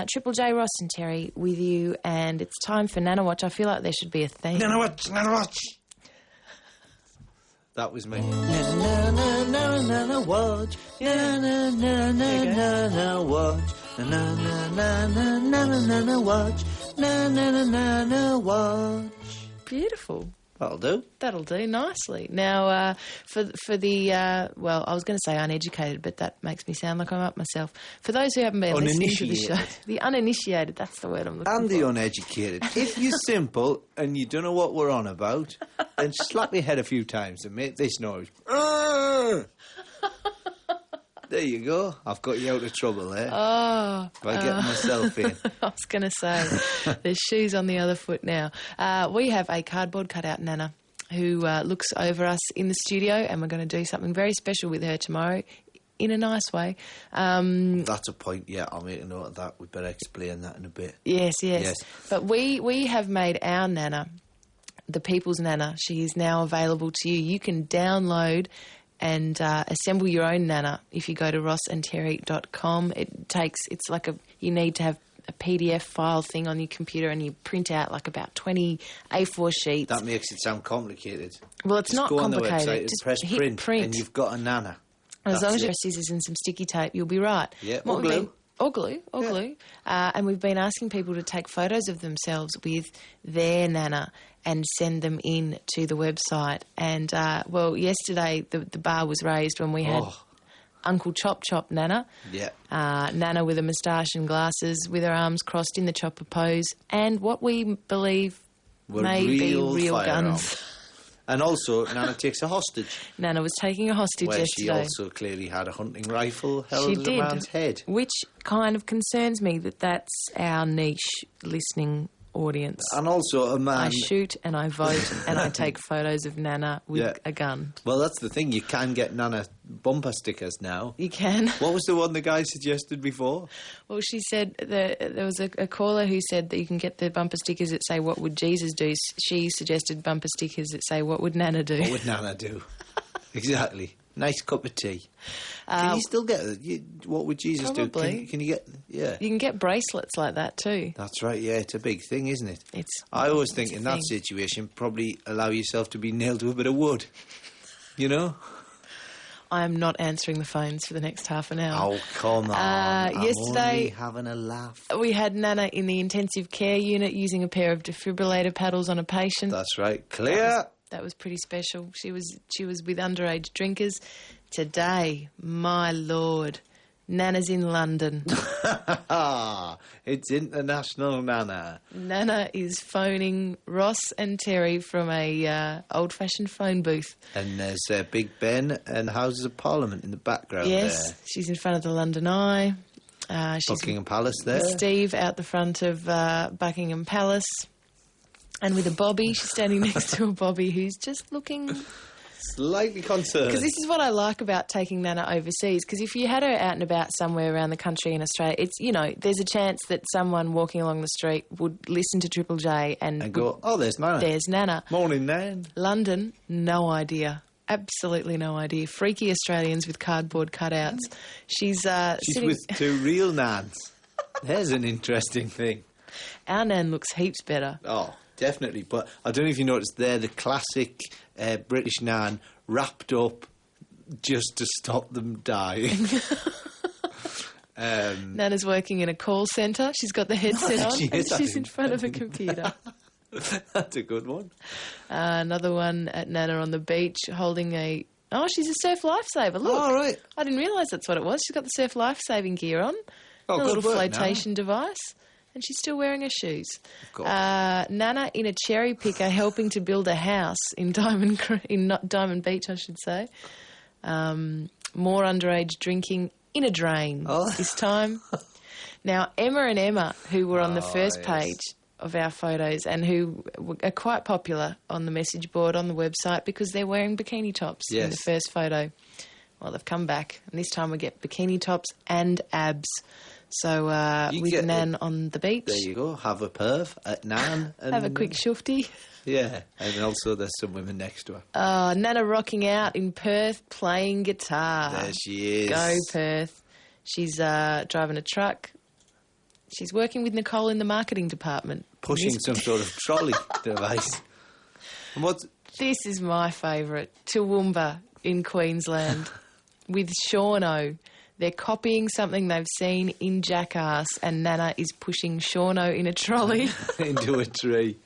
Triple J, Ross and Terri with you, and it's time for Nana Watch. I feel like there should be a theme. Nana Watch, Nana Watch. That was me. Nana Watch, Nana Watch. Nana Watch, Nana Watch. Beautiful. That'll do. That'll do nicely. Now, for the I was going to say uneducated, but that makes me sound like I'm up myself. For those who haven't been listening to the show, the uninitiated, that's the word I'm looking for. And the uneducated. If you're simple and you don't know what we're on about, then slap your head a few times and make this noise. There you go. I've got you out of trouble there. By getting myself in. I was going to say, there's shoes on the other foot now. We have a cardboard cutout Nana who looks over us in the studio, and we're going to do something very special with her tomorrow in a nice way. That's a point, yeah. I'll make a note of that. We'd better explain that in a bit. Yes. But we have made our Nana the People's Nana. She is now available to you. You can download and assemble your own Nana if you go to rossandterri.com. It's like you need to have a PDF file thing on your computer and you print out like about 20 A4 sheets. That makes it sound complicated. Well, it's not complicated. Go on the website just press print and you've got a Nana. As long as you have scissors and some sticky tape, you'll be right. Yeah, or glue. Or glue. And we've been asking people to take photos of themselves with their Nana and send them in to the website. And, yesterday the bar was raised when we had Uncle Chop Chop Nana. Yeah. Nana with a moustache and glasses, with her arms crossed in the chopper pose, and what we believe may be real guns. And also, Nana takes a hostage. Nana was taking a hostage yesterday. Where she also clearly had a hunting rifle held at a man's head. Which kind of concerns me that's our niche listening audience. And also a man... I shoot and I vote and I take photos of Nana with a gun. Well, that's the thing. You can get Nana bumper stickers now. You can. What was the one the guy suggested before? Well, she said there was a caller who said that you can get the bumper stickers that say, "What would Jesus do?" She suggested bumper stickers that say, "What would Nana do?" What would Nana do? Exactly. Nice cup of tea. Can you still get it? What would Jesus do? Can you get... Yeah. You can get bracelets like that too. That's right, yeah. It's a big thing, isn't it? I always think in that situation, probably allow yourself to be nailed to a bit of wood. You know? I am not answering the phones for the next half an hour. Oh, come on. Yesterday, I'm only having a laugh. We had Nana in the intensive care unit using a pair of defibrillator paddles on a patient. That's right. Clear. That was pretty special. She was with underage drinkers. Today, my Lord, Nana's in London. It's international Nana. Nana is phoning Ross and Terri from a old-fashioned phone booth. And there's Big Ben and Houses of Parliament in the background. Yes, she's in front of the London Eye. She's Buckingham Palace there. Steve out the front of Buckingham Palace. And with a bobby, she's standing next to a bobby who's just looking... slightly concerned. Because this is what I like about taking Nana overseas, because if you had her out and about somewhere around the country in Australia, it's, there's a chance that someone walking along the street would listen to Triple J and go, oh, there's Nana. There's Nana. Morning, Nan. London, no idea. Absolutely no idea. Freaky Australians with cardboard cutouts. She's with two real Nans. There's an interesting thing. Our Nan looks heaps better. Oh, definitely. But I don't know if you noticed there, the classic British Nan wrapped up just to stop them dying. Nana's working in a call centre. She's got the headset on and she's in front of a computer. That's a good one. Another one at Nana on the beach holding a... Oh, she's a surf lifesaver. Look. Oh, right. I didn't realise that's what it was. She's got the surf lifesaving gear on. Oh, a good little work, flotation device. And she's still wearing her shoes. Nana in a cherry picker helping to build a house in Diamond Beach, I should say. More underage drinking in a drain this time. Now, Emma and Emma, who were on the first page of our photos and who are quite popular on the message board on the website because they're wearing bikini tops in the first photo. Well, they've come back, and this time we get bikini tops and abs. So with Nan on the beach. There you go. Have a perv at Nan. And have a quick shufty. Yeah, and also there's some women next to her. Nana rocking out in Perth playing guitar. There she is. Go Perth. She's driving a truck. She's working with Nicole in the marketing department. Pushing some sort of trolley device. And this is my favourite. Toowoomba in Queensland with Shauno. They're copying something they've seen in Jackass, and Nana is pushing Shauno in a trolley. Into a tree.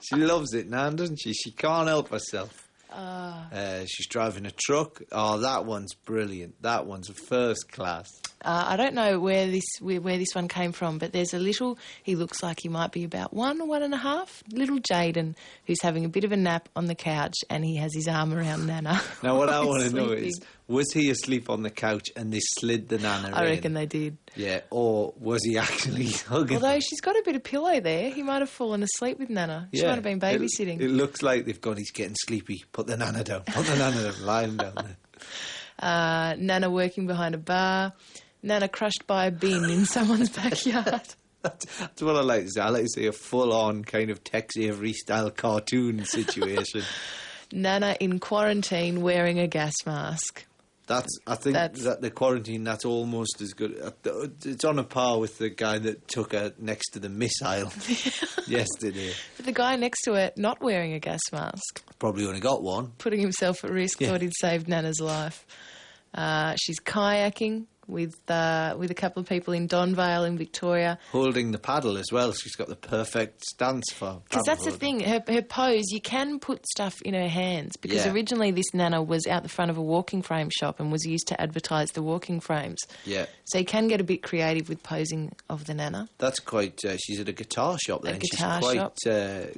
She loves it, Nan, doesn't she? She can't help herself. She's driving a truck. Oh, that one's brilliant. That one's first class. I don't know where this one came from, but there's a little... He looks like he might be about 1 or 1.5. Little Jaden, who's having a bit of a nap on the couch, and he has his arm around Nana. Now, what I want to know is, was he asleep on the couch and they slid the Nana in? I reckon they did. Yeah, or was he actually hugging Although she's got a bit of pillow there, he might have fallen asleep with Nana. She might have been babysitting. It looks like they've gone, he's getting sleepy. Put the Nana down. Put the Nana down. Lie him down there. Nana working behind a bar. Nana crushed by a bin in someone's backyard. That's what I like to say. I like to say a full-on kind of Tex Avery-style cartoon situation. Nana in quarantine wearing a gas mask. I think that the quarantine, that's almost as good. It's on a par with the guy that took her next to the missile yesterday. But the guy next to it not wearing a gas mask. Probably only got one. Putting himself at risk, thought he'd saved Nana's life. She's kayaking with a couple of people in Donvale in Victoria. Holding the paddle as well. She's got the perfect stance for because that's holding. The thing, her pose, you can put stuff in her hands, because originally this Nana was out the front of a walking frame shop and was used to advertise the walking frames. Yeah. So you can get a bit creative with posing of the Nana. That's quite... she's at a guitar shop then. She's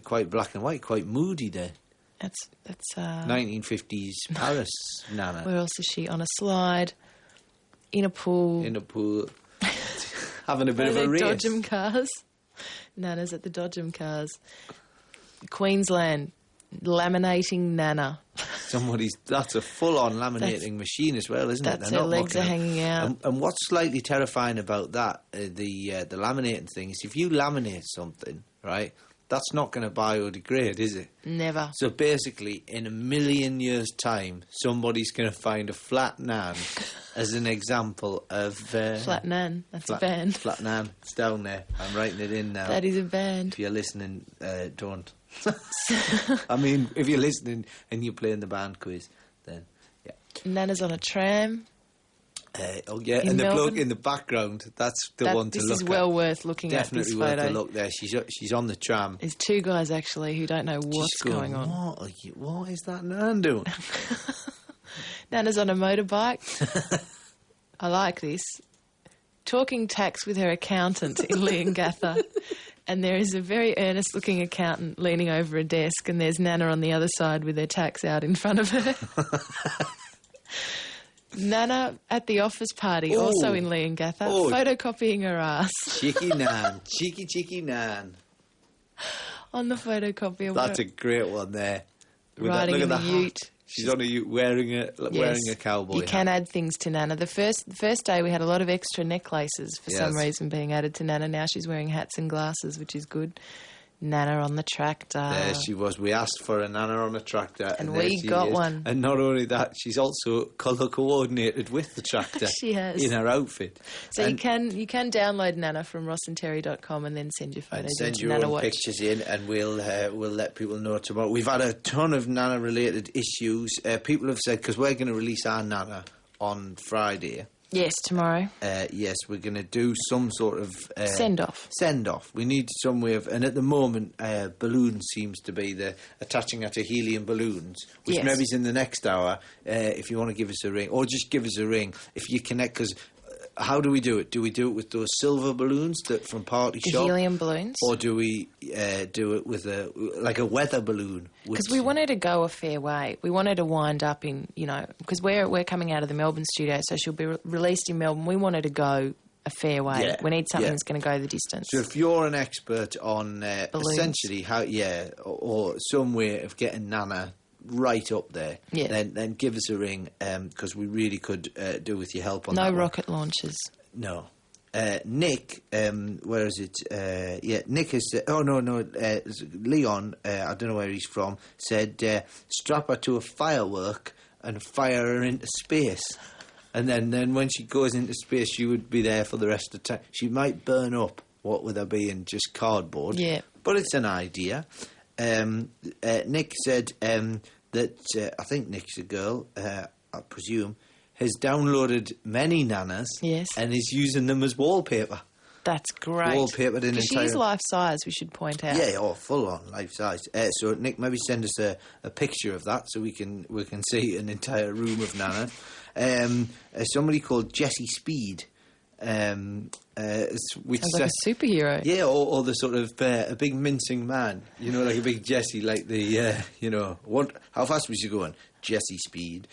quite black and white, quite moody there. That's 1950s Paris Nana. Where else is she? On a slide, in a pool. Having a bit of a race. Dodgem cars. Nana's at the Dodgem cars. Queensland, laminating Nana. That's a full-on laminating machine as well, isn't it? Her legs are hanging out. And what's slightly terrifying about that, the laminating thing, is if you laminate something, right, that's not going to biodegrade, is it? Never. So basically, in a million years' time, somebody's going to find a flat nan as an example of... Flat Nan. That's a band. Flat Nan. It's down there. I'm writing it in now. That is a band. If you're listening, don't. I mean, if you're listening and you're playing the band quiz, then, yeah. Nana's on a tram. And the bloke in the background, that's the one to look at. This is well worth looking at, this photo. Definitely worth a look there. She's on the tram. There's two guys, actually, who don't know what's going on. What is that Nan doing? Nana's on a motorbike. I like this. Talking tax with her accountant in Leongatha. And there is a very earnest-looking accountant leaning over a desk, and there's Nana on the other side with her tax out in front of her. Nana at the office party, also in Leongatha, photocopying her ass. Cheeky Nan. Cheeky Nan. On the photocopier. That's a great one there. Riding in the ute. She's on a ute wearing a cowboy hat. You can add things to Nana. The first day we had a lot of extra necklaces for some reason being added to Nana. Now she's wearing hats and glasses, which is good. Nana on the tractor. There she was. We asked for a Nana on a tractor. And we got one. And not only that, she's also colour coordinated with the tractor. She has. In her outfit. So you can download Nana from rossandterry.com and then send your photos in. Send your own pictures in, and we'll let people know tomorrow. We've had a ton of Nana related issues. People have said, because we're going to release our Nana on Friday. Yes, tomorrow. Yes, we're going to do some sort of... Send-off. Send-off. We need some way of... And at the moment, balloons seems to be attaching her to helium balloons, which maybe is in the next hour, if you want to give us a ring. Or just give us a ring if you connect, because... How do we do it? Do we do it with those silver balloons from Party Shop? The helium balloons? Or do we do it with a weather balloon? Because we wanted to go a fair way. We wanted to wind up in, because we're coming out of the Melbourne studio, so she'll be released in Melbourne. We wanted to go a fair way. Yeah, we need something that's going to go the distance. So if you're an expert on essentially how, or some way of getting Nana right up there, then give us a ring, because we really could do with your help on that. No rocket launches. No. Nick, where is it? Nick is... Leon, I don't know where he's from, said strap her to a firework and fire her into space. And then when she goes into space, she would be there for the rest of the time. She might burn up, what with her being just cardboard. Yeah. But it's an idea. Nick said that I think Nick's a girl, I presume, has downloaded many Nanas and is using them as wallpaper. That's great. Wallpapered in entire... She's life size, we should point out. Yeah, full on life size. So Nick, maybe send us a picture of that so we can see an entire room of Nana. Somebody called Jessie Speed. Which sounds like a superhero. Yeah, or the sort of a big mincing man, like a big Jessie, like the how fast was you going? Jessie Speed.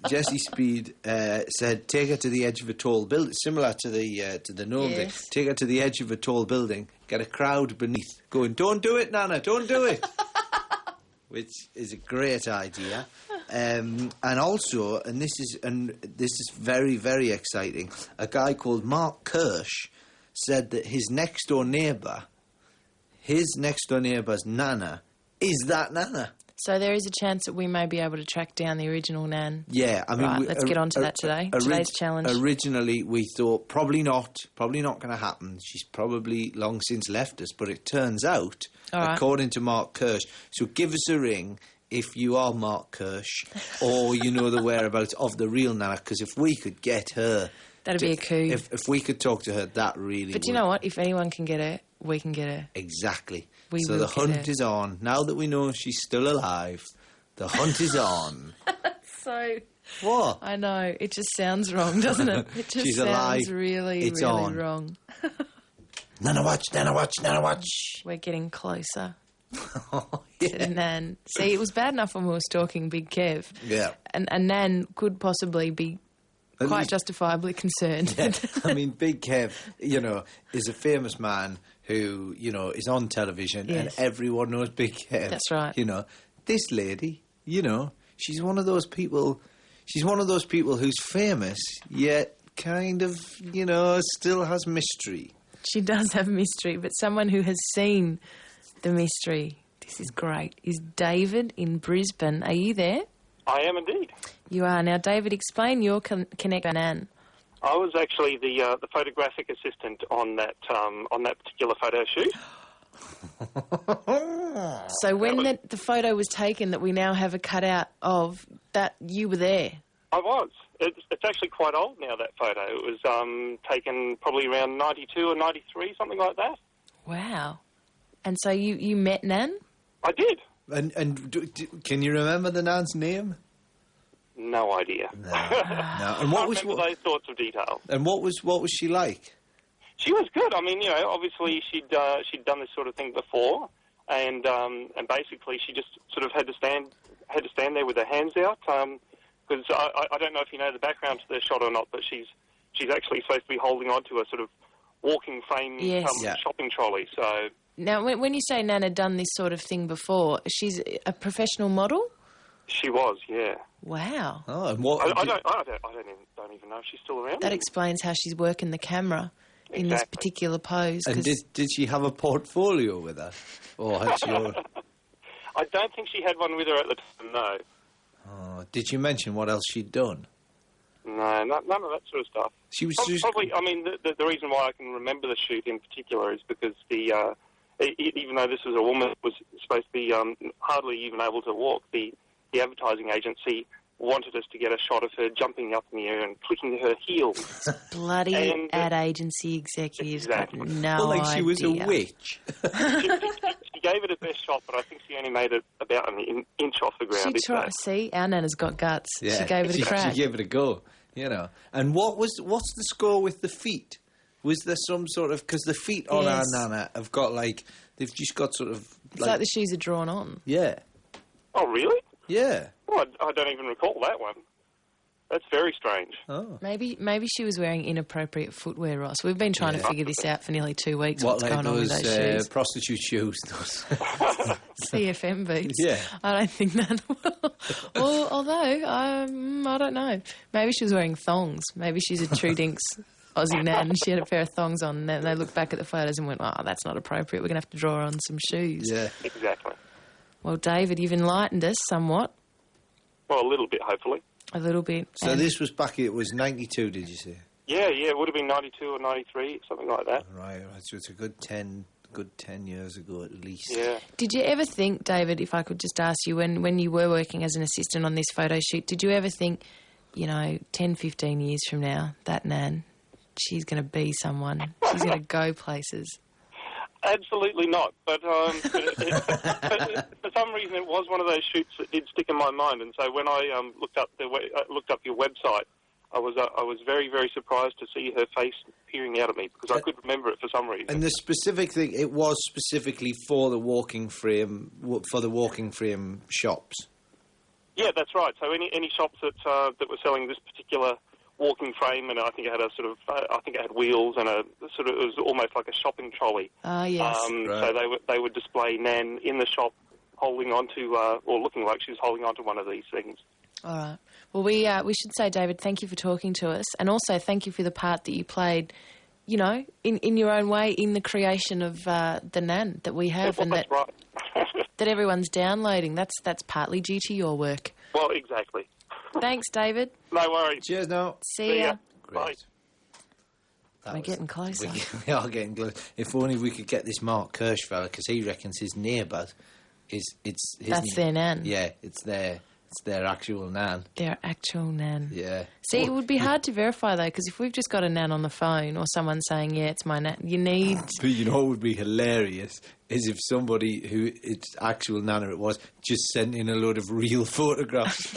Jessie Speed said, take her to the edge of a tall building, similar to the gnome thing. Take her to the edge of a tall building, get a crowd beneath, going, don't do it, Nana, don't do it. Which is a great idea. And also, and this is very, very exciting, a guy called Mark Kirsch said that his next-door neighbour's Nana is that Nana. So there is a chance that we may be able to track down the original Nan. Yeah, I mean... Right, let's get on to that today. Today's challenge. Originally, we thought probably not going to happen. She's probably long since left us, but it turns out, according to Mark Kirsch... So give us a ring if you are Mark Kirsch or you know the whereabouts of the real Nana, because if we could get her... That'd be a coup. If we could talk to her, that really But you know what? If anyone can get her, we can get her. Exactly. So the hunt is on. Now that we know she's still alive, the hunt is on. So... What? I know. It just sounds wrong, doesn't it? It just she's sounds alive. really, it's really on. wrong. Nana watch, Nana watch, Nana watch. We're getting closer. Oh, yeah. To Nan. See, it was bad enough when we were stalking Big Kev. Yeah. And Nan could possibly be quite justifiably concerned. Yeah. I mean, Big Kev, is a famous man who, is on television and everyone knows Big Kev. That's right. This lady, she's one of those people who's famous, yet kind of, still has mystery. She does have mystery, but someone who has seen the mystery, this is great, is David in Brisbane. Are you there? I am indeed. You are. Now, David, explain your connect to Nan. I was actually the photographic assistant on that particular photo shoot. So when the photo was taken that we now have a cutout of, that you were there? I was. It's actually quite old now, that photo. It was taken probably around 92 or 93, something like that. Wow. And so you met Nan? I did. And can you remember the Nan's name? No idea. No. And what was those sorts of details? And what was she like? She was good. I mean, obviously she'd done this sort of thing before, and basically she just sort of had to stand there with her hands out. Because I don't know if you know the background to the shot or not, but she's actually supposed to be holding on to a sort of walking frame shopping trolley. So now, when you say Nan had done this sort of thing before, she's a professional model? She was, yeah. Wow. Oh, and what? I don't even know if she's still around. That explains how she's working the camera in this particular pose. And did she have a portfolio with her, or had she? I don't think she had one with her at the time. No. Oh, did you mention what else she'd done? No, none of that sort of stuff. She was probably. I mean, the reason why I can remember the shoot in particular is because even though this was a woman who was supposed to be hardly even able to walk, the advertising agency wanted us to get a shot of her jumping up in the air and clicking her heels. Bloody ad agency executives. Exactly. No idea. She was a witch. She gave it her best shot, but I think she only made it about an inch off the ground. See, our Nana's got guts. Yeah, she gave it a crack. She gave it a go, And what's the score with the feet? Was there some sort of... Because the feet on our Nana have got, they've just got sort of... It's like the shoes are drawn on. Yeah. Oh, really? Yeah. Oh, I don't even recall that one. That's very strange. Oh. Maybe she was wearing inappropriate footwear, Ross. We've been trying to figure this out for nearly 2 weeks. What's going on with those shoes? Prostitute shoes. CFM boots. Yeah. I don't think that will. Although, I don't know. Maybe she was wearing thongs. Maybe she's a true dinks Aussie Nan and she had a pair of thongs on and then they looked back at the photos and went, oh, that's not appropriate. We're going to have to draw on some shoes. Yeah. Exactly. Well, David, you've enlightened us somewhat. Well, a little bit, hopefully. A little bit. So this was it was 92, did you say? Yeah, it would have been 92 or 93, something like that. Right, so it's a good 10 years ago at least. Yeah. Did you ever think, David, if I could just ask you, when you were working as an assistant on this photo shoot, did you ever think, 10, 15 years from now, that Nan, she's going to be someone, she's going to go places? Absolutely not, but for some reason it was one of those shoots that did stick in my mind, and so when I looked up your website, I was very, very surprised to see her face peering out at me because I could remember it for some reason. And the specific thing, it was specifically for the walking frame shops. Yeah, that's right. So any shops that were selling this particular walking frame, and I think it had it had wheels and it was almost like a shopping trolley. Ah, yes. Right. So they would display Nan in the shop holding onto or looking like she was holding onto one of these things. All right. Well, we should say, David, thank you for talking to us, and also thank you for the part that you played you know, in your own way, in the creation of the Nan that we have, and that's right. that everyone's downloading. That's partly due to your work. Well, exactly. Thanks, David. No worries. Cheers now. See ya. Great. We're getting closer. We are getting close. If only we could get this Mark Kirsch fella, because he reckons his neighbour that's their Nan. Yeah, it's their actual Nan. Their actual Nan. Yeah. See, it would be hard to verify, though, because if we've just got a Nan on the phone or someone saying, yeah, it's my Nan, you need... But you know what would be hilarious is if somebody who its actual Nana it was just sent in a load of real photographs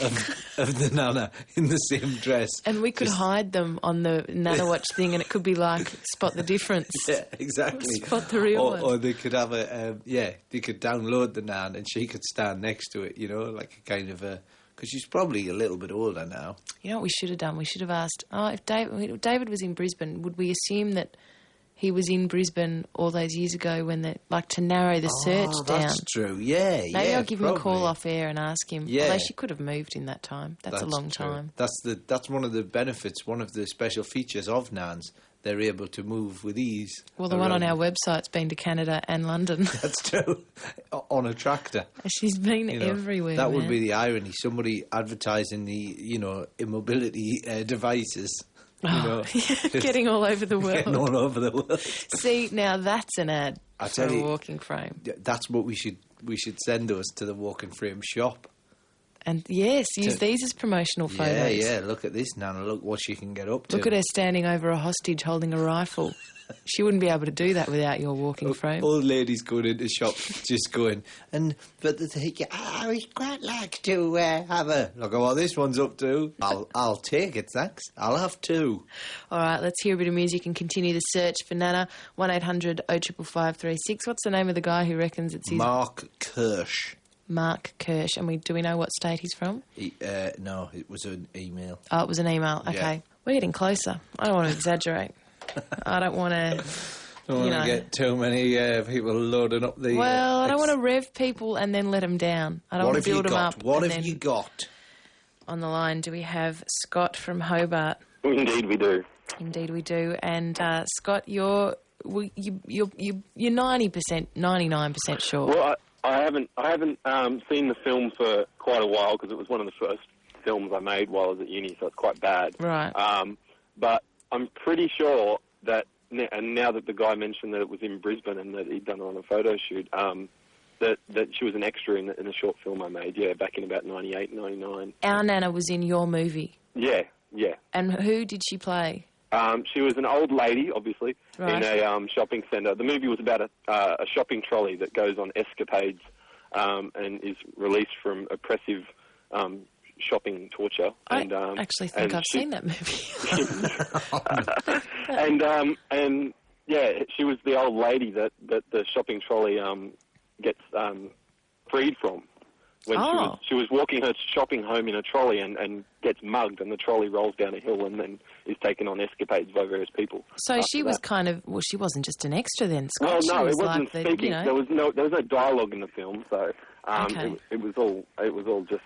of the Nana in the same dress. And we could hide them on the Nana Watch thing, and it could be like, spot the difference. Yeah, exactly. Spot the real one. Or they could have they could download the Nan and she could stand next to it, you know, like a kind of a... Because she's probably a little bit older now. You know what we should have done? We should have asked, if David was in Brisbane, would we assume that he was in Brisbane all those years ago when to narrow the search down? That's true, yeah. Maybe I'll give him a call off air and ask him. Yeah. Although she could have moved in that time. That's a long true. time. That's one of the benefits, one of the special features of Nans. They're able to move with ease. Well, the one on our website's been to Canada and London. That's true. On a tractor. She's been everywhere, That would be the irony. Somebody advertising the, immobility devices. Getting all over the world. Getting all over the world. See, now that's an ad for a walking frame. That's what we should send those to the walking frame shop. And yes, use these as promotional photos. Yeah, look at this, Nana. Look what she can get up to. Look at her standing over a hostage holding a rifle. She wouldn't be able to do that without your walking frame. Old ladies going into shops just going, but they think, I would quite like to have a... Look at what this one's up to. I'll take it, thanks. I'll have two. All right, let's hear a bit of music and continue the search for Nana. 1800 055536. What's the name of the guy who reckons it's his... Mark Kirsch. Mark Kirsch. And do we know what state he's from? No, it was an email. Oh, it was an email. Okay. Yeah. We're getting closer. I don't want to exaggerate. I don't want to... Don't want to get too many people loading up the... Well, I don't want to rev people and then let them down. I don't want to build them up. What have you got? On the line, do we have Scott from Hobart? Indeed we do. Indeed we do. And Scott, you're 90%, 99% sure. Well, I haven't seen the film for quite a while because it was one of the first films I made while I was at uni, so it's quite bad. Right. But I'm pretty sure that, and now that the guy mentioned that it was in Brisbane and that he'd done it on a photo shoot, that she was an extra in a short film I made, back in about 98, 99. Our Nana was in your movie? Yeah. And who did she play? She was an old lady, obviously, right. in a shopping centre. The movie was about a shopping trolley that goes on escapades and is released from oppressive shopping torture. I actually think I've seen that movie. She was the old lady that the shopping trolley gets freed from. When she was walking her shopping home in a trolley and gets mugged, and the trolley rolls down a hill and then is taken on escapades by various people. So she was she wasn't just an extra then, Scott. Well, no, it wasn't like speaking. There was no dialogue in the film, so it was all just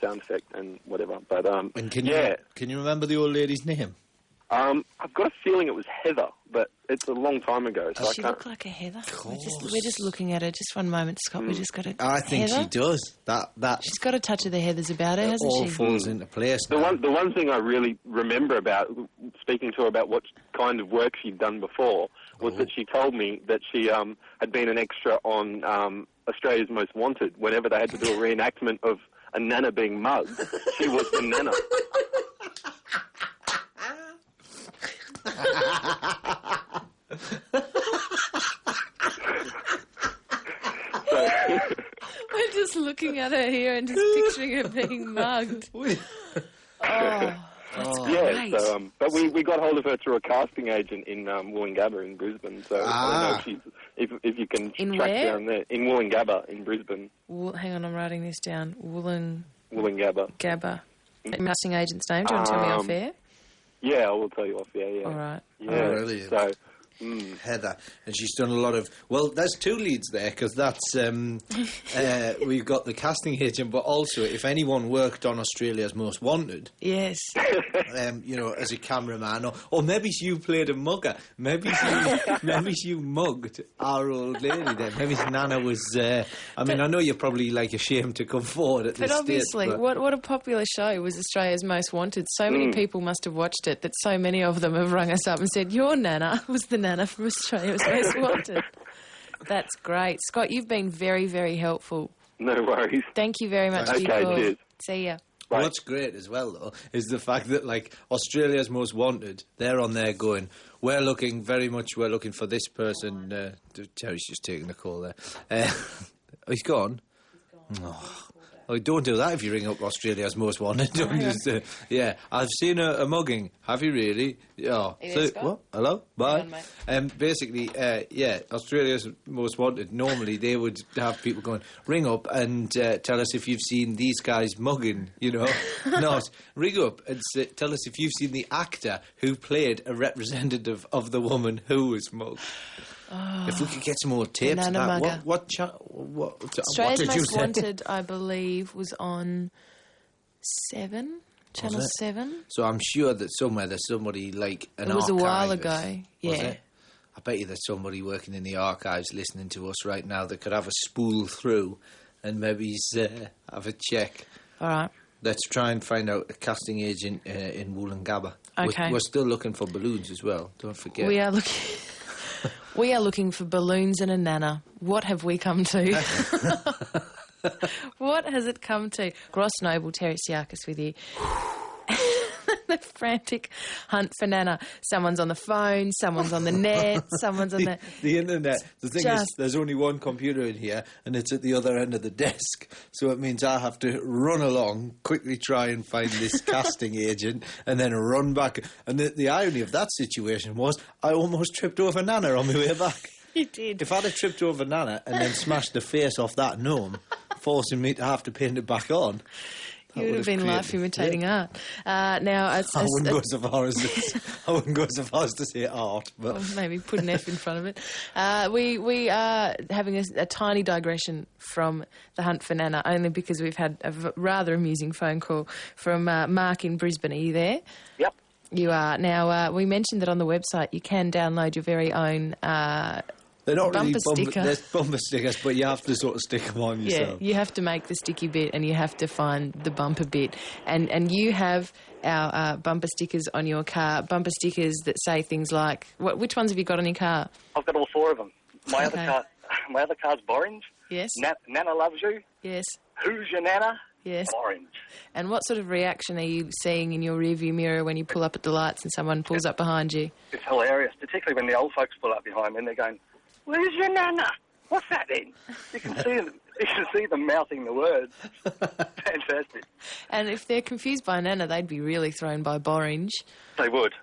sound effect and whatever. But and can you remember the old lady's name? I've got a feeling it was Heather, but it's a long time ago. So Does she look like a Heather? We're just looking at her. Just one moment, Scott. We just got to... I think Heather? she does. That She's got a touch of the Heathers about her, hasn't all she? falls into place. The one thing I really remember about speaking to her about what kind of work she'd done before was that she told me that she had been an extra on Australia's Most Wanted. Whenever they had to do a reenactment of a Nana being mugged, she was the Nana. We're just looking at her here and just picturing her being mugged. That's great. So, but we got hold of her through a casting agent in Wollongabba in Brisbane. So I don't know if you can track down there in Wollongabba in Brisbane. Hang on, I'm writing this down. Wollongabba. Gabba. Casting agent's name? Do you want to tell me off air? Yeah, I will tell you off. Yeah. All right. Yeah. Brilliant. So Heather, and she's done a lot of... Well, there's 2 leads there, because that's... we've got the casting agent, but also, if anyone worked on Australia's Most Wanted... Yes. You know, as a cameraman, or maybe you played a mugger. Maybe you mugged our old lady then. Maybe Nana was... I know you're probably, ashamed to come forward at this stage. But obviously, what a popular show was Australia's Most Wanted. So many people must have watched it that so many of them have rung us up and said, your Nana was the Nana from Australia's Most Wanted. That's great. Scott, you've been very, very helpful. No worries. Thank you very much for your call. Cheers. See ya. Right. What's great as well, though, is the fact that, Australia's Most Wanted, they're on there going, we're looking for this person. Terry's just taking the call there. He's gone? Oh, don't do that if you ring up Australia's Most Wanted. Don't just, I've seen a mugging. Have you really? Oh, what? Hello? Bye. Basically, Australia's Most Wanted, normally they would have people going, ring up and tell us if you've seen these guys mugging, Not ring up and tell us if you've seen the actor who played a representative of the woman who was mugged. Oh, if we could get some more tapes. Australia's Most Wanted, I believe, was on 7, Channel 7. So I'm sure that somewhere there's somebody like an archivist. It was a while ago, yeah. I bet you there's somebody working in the archives listening to us right now that could have a spool through and maybe have a check. All right. Let's try and find out a casting agent in Wollongabba. Okay. We're still looking for balloons as well, don't forget. We are looking... We are looking for balloons and a Nana. What have we come to? What has it come to? Gross Noble, Terri Psiakis with you. The frantic hunt for Nana. Someone's on the phone, someone's on the net, someone's on the internet. The thing is, there's only one computer in here, and it's at the other end of the desk. So it means I have to run along, quickly try and find this casting agent, and then run back. And the irony of that situation was I almost tripped over Nana on my way back. You did. If I'd have tripped over Nana and then smashed the face off that gnome, forcing me to have to paint it back on... You would have been life imitating art. I wouldn't go so far as to say art, but maybe put an F in front of it. We are having a tiny digression from the hunt for Nana, only because we've had a rather amusing phone call from Mark in Brisbane. Are you there? Yep. You are. Now, we mentioned that on the website you can download your very own they're not bumper really sticker. There's bumper stickers, but you have to sort of stick them on yourself. Yeah, you have to make the sticky bit and you have to find the bumper bit. And you have our bumper stickers on your car, bumper stickers that say things like... which ones have you got on your car? I've got all 4 of them. My other car's orange. Yes. Nana loves you. Yes. Who's your Nana? Yes. Orange. And what sort of reaction are you seeing in your rearview mirror when you pull up at the lights and someone pulls up behind you? It's hilarious, particularly when the old folks pull up behind me and they're going, "Where's your Nana? What's that then?" You can see them mouthing the words. Fantastic. And if they're confused by Nana, they'd be really thrown by Borange. They would.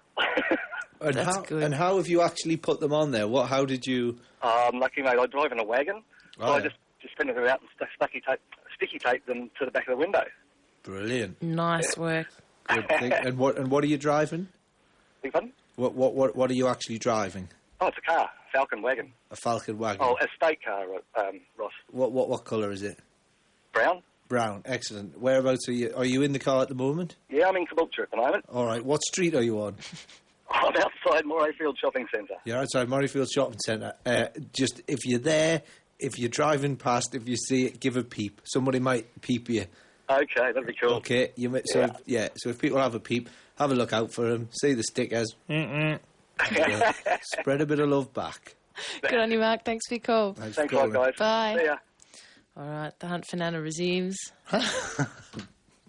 That's good. And how have you actually put them on there? How did you... Lucky, mate, I drive in a wagon, so I just printed them out and sticky taped them to the back of the window. Brilliant. Nice work. Good thing. And what are you driving? Beg pardon? What are you actually driving? Oh, it's a car. Falcon wagon. A Falcon wagon? Oh, a state car, Ross. What colour is it? Brown. Brown, excellent. Whereabouts are you? Are you in the car at the moment? Yeah, I'm in Caboolture at the moment. All right, what street are you on? I'm outside Murrayfield Shopping Centre. You're outside Murrayfield Shopping Centre. Just, if you're there, if you're driving past, if you see it, give a peep. Somebody might peep you. Okay, that'd be cool. Okay, so if people have a peep, have a look out for them, see the stickers, spread a bit of love back. Good on you, Mark. Thanks for your call. Thanks a lot, guys. Bye. See ya. All right, the hunt for Nana resumes.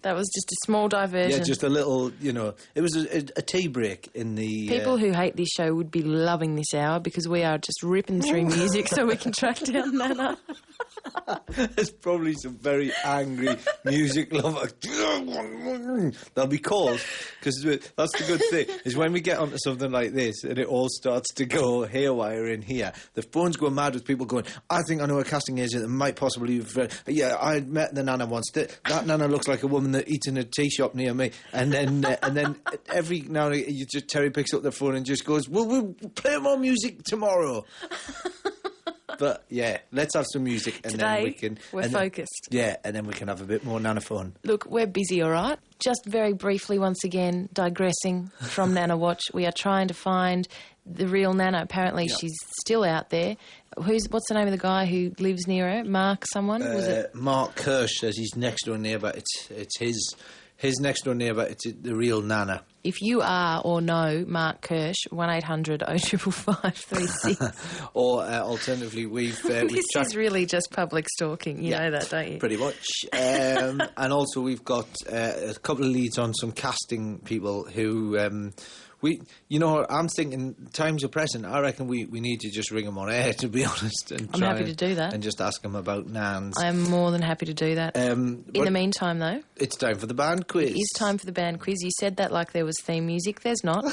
That was just a small diversion. Yeah, just a little, it was a tea break in the... People who hate this show would be loving this hour because we are just ripping through music so we can track down Nana. There's probably some very angry music lovers. They'll be calls, because that's the good thing, is when we get onto something like this and it all starts to go haywire in here, the phones go mad with people going, "I think I know a casting agent that might possibly... I met the Nana once. That Nana looks like a woman eats in a tea shop near me, and then every now and again, Terri picks up the phone and just goes, "We'll play more music tomorrow." But yeah, let's have some music, and today then we can. We're focused. And then we can have a bit more Nana fun. Look, we're busy, all right. Just very briefly, once again, digressing from Nana Watch, we are trying to find the real Nana. Apparently, she's still out there. What's the name of the guy who lives near her? Mark someone? Was it? Mark Kirsch says he's next door neighbour. It's his next door neighbour. It's the real Nana. If you are or know Mark Kirsch, 1-800-055536. Or alternatively, we've this is really just public stalking. You know that, don't you? Pretty much. And also, we've got a couple of leads on some casting people who. I'm thinking times are pressing. I reckon we need to just ring them on air, to be honest. And I'm happy to do that. And just ask them about Nans. I am more than happy to do that. In the meantime, though... It's time for the band quiz. It is time for the band quiz. You said that like there was theme music. There's not.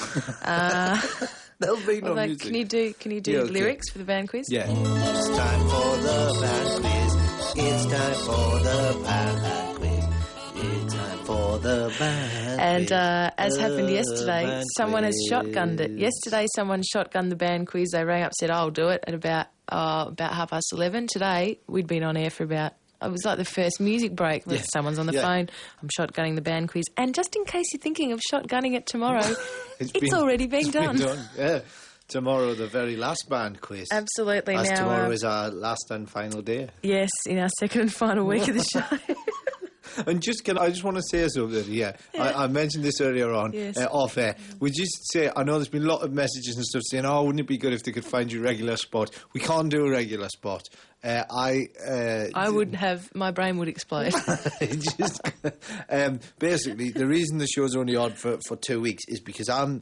There'll be no music. Can you do lyrics for the band quiz? Yeah. It's time for the band quiz. It's time for the band quiz. It's time for the band. And as happened yesterday, someone has shotgunned it. Yesterday, someone shotgunned the band quiz. They rang up, said, "I'll do it," at about 11:30. Today, we'd been on air for about... It was like the first music break. Yeah. Someone's on the phone. I'm shotgunning the band quiz. And just in case you're thinking of shotgunning it tomorrow, it's already been done. Yeah. Tomorrow, the very last band quiz. Absolutely. As tomorrow is our last and final day. Yes, in our second and final week of the show. And I just want to say something, I mentioned this earlier on, off air. We just say, I know there's been a lot of messages and stuff saying, wouldn't it be good if they could find you a regular spot? We can't do a regular spot. My brain would explode. Basically, the reason the show's only on for 2 weeks is because I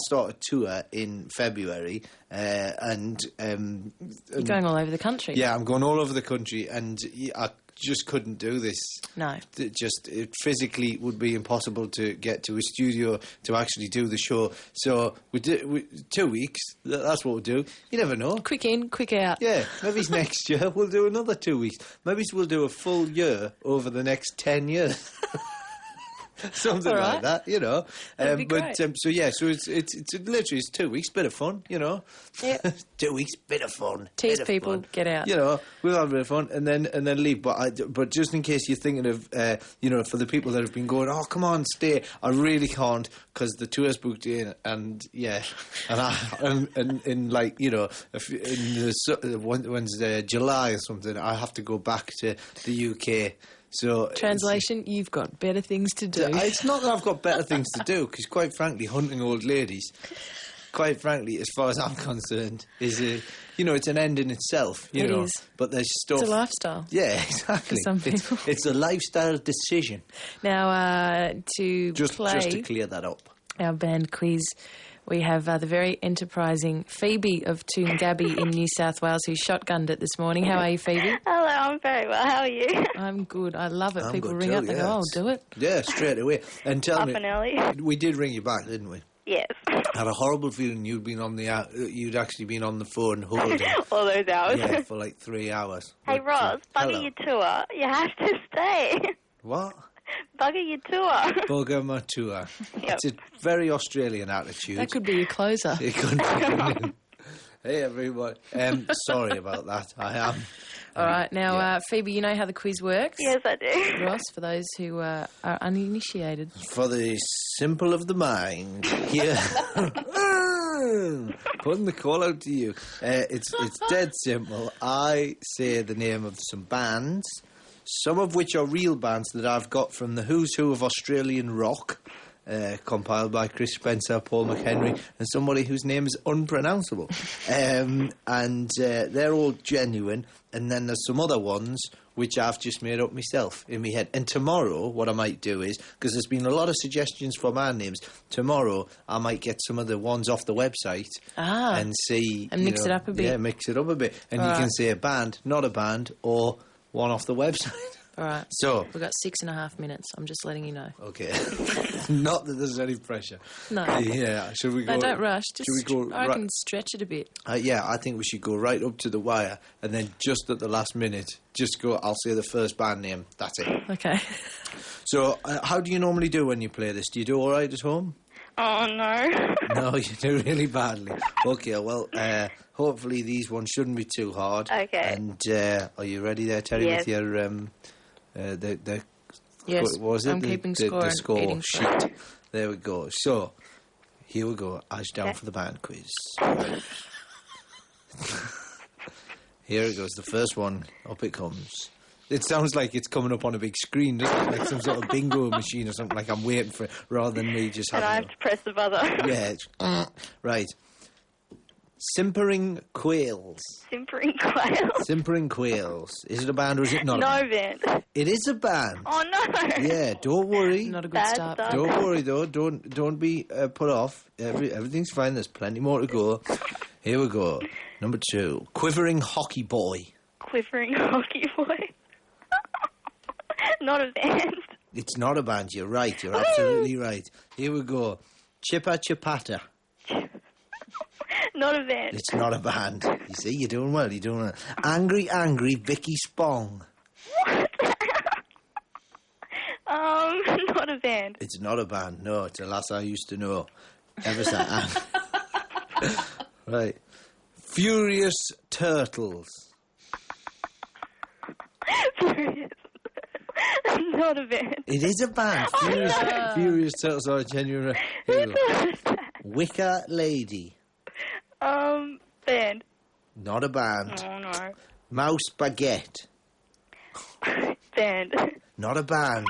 start a tour in February, and you're going all over the country. Yeah, I'm going all over the country, and I just couldn't do this. No. It physically would be impossible to get to a studio to actually do the show. So we 2 weeks, that's what we'll do. You never know. Quick in, quick out. Yeah, maybe next year we'll do another 2 weeks. Maybe we'll do a full year over the next 10 years. Something like that, That'd be great. So it's literally 2 weeks, bit of fun, Yep. 2 weeks, bit of fun. Tease people, fun. Get out. We'll have a bit of fun and then leave. But just in case you're thinking of, for the people that have been going, oh, come on, stay. I really can't because the tour's booked in, and when's July or something, I have to go back to the UK. So translation, you've got better things to do. It's not that I've got better things to do, because quite frankly, hunting old ladies, quite frankly, as far as I'm concerned, is it's an end in itself. It is. But there's stuff. It's a lifestyle. Yeah, exactly. For some people, it's a lifestyle decision. Now, just to clear that up, our band quiz. We have the very enterprising Phoebe of Toongabbie in New South Wales, who shotgunned it this morning. How are you, Phoebe? Hello, I'm very well. How are you? I'm good. I love it. People ring up and go, I'll do it. Yeah, straight away. And tell me, and early. We did ring you back, didn't we? Yes. I had a horrible feeling you'd actually been on the phone holding all those hours. Yeah, for like 3 hours. Hey, Roz, bugger your tour. You have to stay. What? Bugger your tour. Bugger my tour. Yep. It's a very Australian attitude. That could be your closer. It could be. Hey, everyone. Sorry about that. I am. All right. Now, Phoebe, you know how the quiz works? Yes, I do. Ross, for those who are uninitiated. For the simple of the mind. Yeah. Putting the call out to you. It's dead simple. I say the name of some bands, some of which are real bands that I've got from the who's who of Australian rock, compiled by Chris Spencer, Paul McHenry, and somebody whose name is unpronounceable. And they're all genuine. And then there's some other ones which I've just made up myself in my head. And tomorrow, what I might do is, because there's been a lot of suggestions for band names, tomorrow I might get some of the ones off the website and see... And mix it up a bit. Yeah, mix it up a bit. And you can say a band, not a band, or one off the website. All right. So we've got 6.5 minutes. I'm just letting you know. Okay. Not that there's any pressure. No. Yeah. Should we go? No, don't rush. Should we go? I can stretch it a bit. Yeah, I think we should go right up to the wire, and then just at the last minute, just go. I'll say the first band name. That's it. Okay. So, how do you normally do when you play this? Do you do all right at home? Oh, no. No, you do really badly. Okay, well, hopefully these ones shouldn't be too hard. Okay. And are you ready there, Terri, yes. with your yes, what was it? I'm keeping score. The score eating sheet. There we go. So, here we go. Eyes down for the band quiz. Here it goes. The first one. Up it comes. It sounds like it's coming up on a big screen, doesn't it? Like some sort of bingo machine or something. Like I'm waiting for it, rather than me just having. And I have to press the buzzer. Yeah. Right. Simpering Quails. Simpering Quails. Simpering Quails. Is it a band or is it not? No band. It is a band. Oh no. Yeah. Don't worry. Not a good Bad start. start. Don't worry though. Don't be put off. Everything's fine. There's plenty more to go. Here we go. Number 2. Quivering Hockey Boy. Quivering Hockey Boy. Not a band. It's not a band. You're right. You're absolutely right. Here we go. Chippa Chipata. Not a band. It's not a band. You see, you're doing well. You're doing well. Angry, Angry Vicky Spong. What? Not a band. It's not a band. No, it's a lass I used to know. Ever since. Right. Furious Turtles. Furious. Not a band. It is a band. Furious Turtles are a genuine. Here we go. Wicker Lady. Band. Not a band. Oh no. Mouse Baguette. Band. Not a band.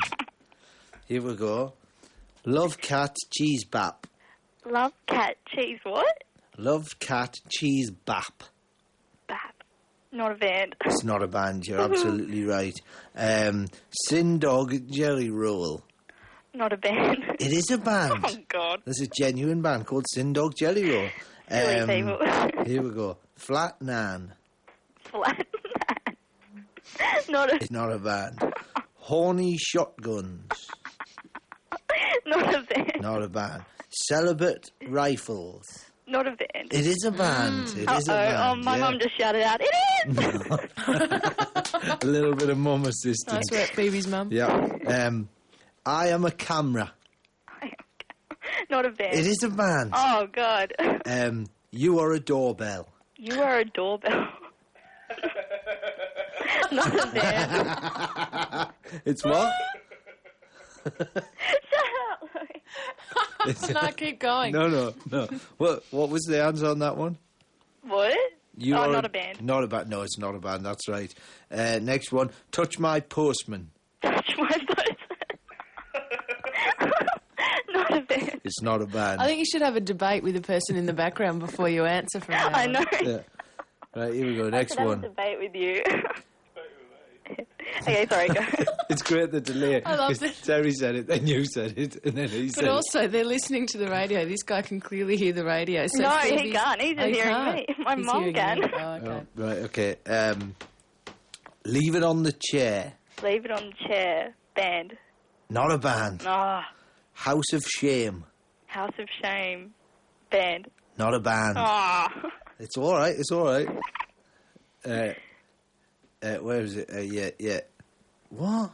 Here we go. Love Cat Cheese Bap. Love Cat Cheese what? Love Cat Cheese Bap. Bap. Not a band. It's not a band. You're absolutely right. Sin Dog Jelly Roll. Not a band. It is a band. Oh God. There's a genuine band called Sin Dog Jelly Roll. Silly people. Here we go. Flat Nan. Flat Man. Not a. It's not a band. Horny Shotguns. Not a band. Not a band. Celibate Rifles. Not a band. It is a band. It is a band. Oh, my mum just shouted out, it is! A little bit of mum assistance. Nice work, Phoebe's mum. Yeah. I Am a Camera. Not a band. It is a band. Oh, God. You Are a Doorbell. You Are a Doorbell. Not a band. It's what? Shut up. No, keep going. No. What was the answer on that one? What? Not a band. Not a band. No, it's not a band. That's right. Next one. Touch My Postman. Touch My Postman. Not a band. It's not a band. I think you should have a debate with the person in the background before you answer from now I on. know. Yeah. Right, here we go. Next I one. have a debate with you. Okay, sorry, go. It's great the delay. I love it. Terry said it, then you said it, and then he said But also, they're listening to the radio. This guy can clearly hear the radio. So No, Phoebe's- he can't. He's just hearing can't. me. My He's mum hearing can. you. Oh, it. okay. Oh, right, okay. Leave It on the Chair. Leave It on the Chair. Band. Not a band. Ah. House of Shame. House of Shame. Band. Not a band. Ah. It's all right. It's all right. Where is it? Yeah. What?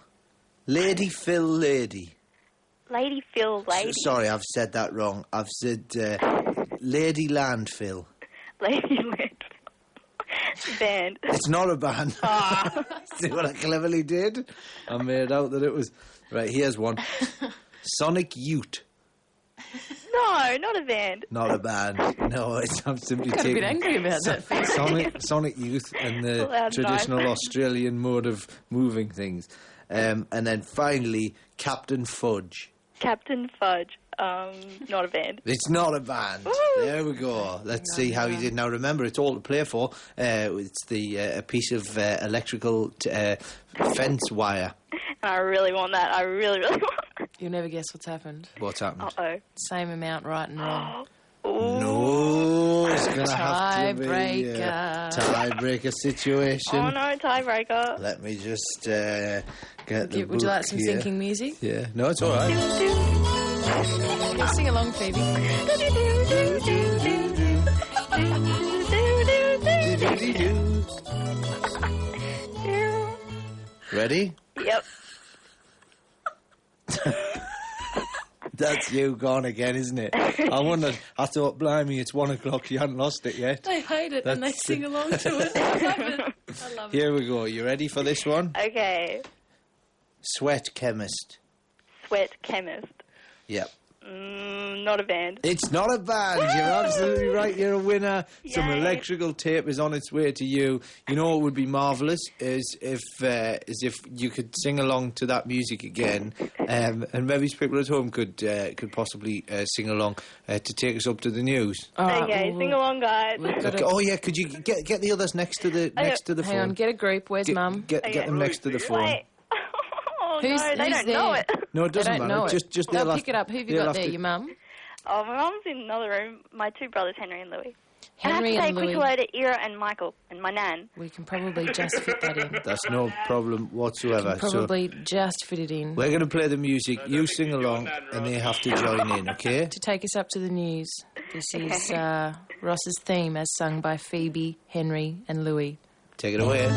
Lady Phil Lady. Lady Phil Lady. Sorry, I've said that wrong. I've said Lady Landfill. Lady Land. Band. It's not a band. Ah. See what I cleverly did? I made out that it was... Right, here's one. Sonic Ute. No, not a band. Not a band. No, I'm simply Got a taking... bit angry about that, Phoebe. Sonic Youth and the Loud traditional knife. Australian mode of moving things. And then finally, Captain Fudge. Captain Fudge. Not a band. It's not a band. Woo! There we go. Let's see how you did. Now remember, it's all to play for. It's a piece of electrical fence wire. And I really want that. I really, really want that. You'll never guess what's happened. What's happened? Uh-oh. Same amount right and wrong. Ooh. No, it's going to have to be tiebreaker. Tiebreaker situation. Oh no, tiebreaker. Let me just get the Would you like some here. sinking music? Yeah. No, it's all right. Yeah, sing along, Phoebe. Ready? Yep. That's you gone again, isn't it? I wondered. I thought, blimey, it's 1 o'clock. You hadn't lost it yet. They hate it and they sing along to it. I love it. I love it. Here we go. You ready for this one? Okay. Sweat chemist. Sweat chemist. Yep. Not a band. It's not a band. You're absolutely right. You're a winner. Yay. Some electrical tape is on its way to you. You know what would be marvellous is if you could sing along to that music again, and maybe people at home could possibly sing along to take us up to the news. Okay, sing along, guys. Okay. Oh yeah, could you get the others next to the phone? Hang on, get a group. Where's Mum? Get them next to the phone. Wait. Oh, Who's no, they don't there? know it. No, it doesn't They don't matter. know it. Just They'll they'll pick it up. Who have you they'll got have there? to- Your mum? Oh, my mum's in another room. My two brothers, Henry and Louis. Henry and I have and to say Louis. quick hello to Ira and Michael and my nan. We can probably just fit that in. That's no problem whatsoever. Probably just fit it in. We're going to play the music. You sing along, and they have to join in. Okay? To take us up to the news, this is Ross's theme as sung by Phoebe, Henry and Louis. Take it away.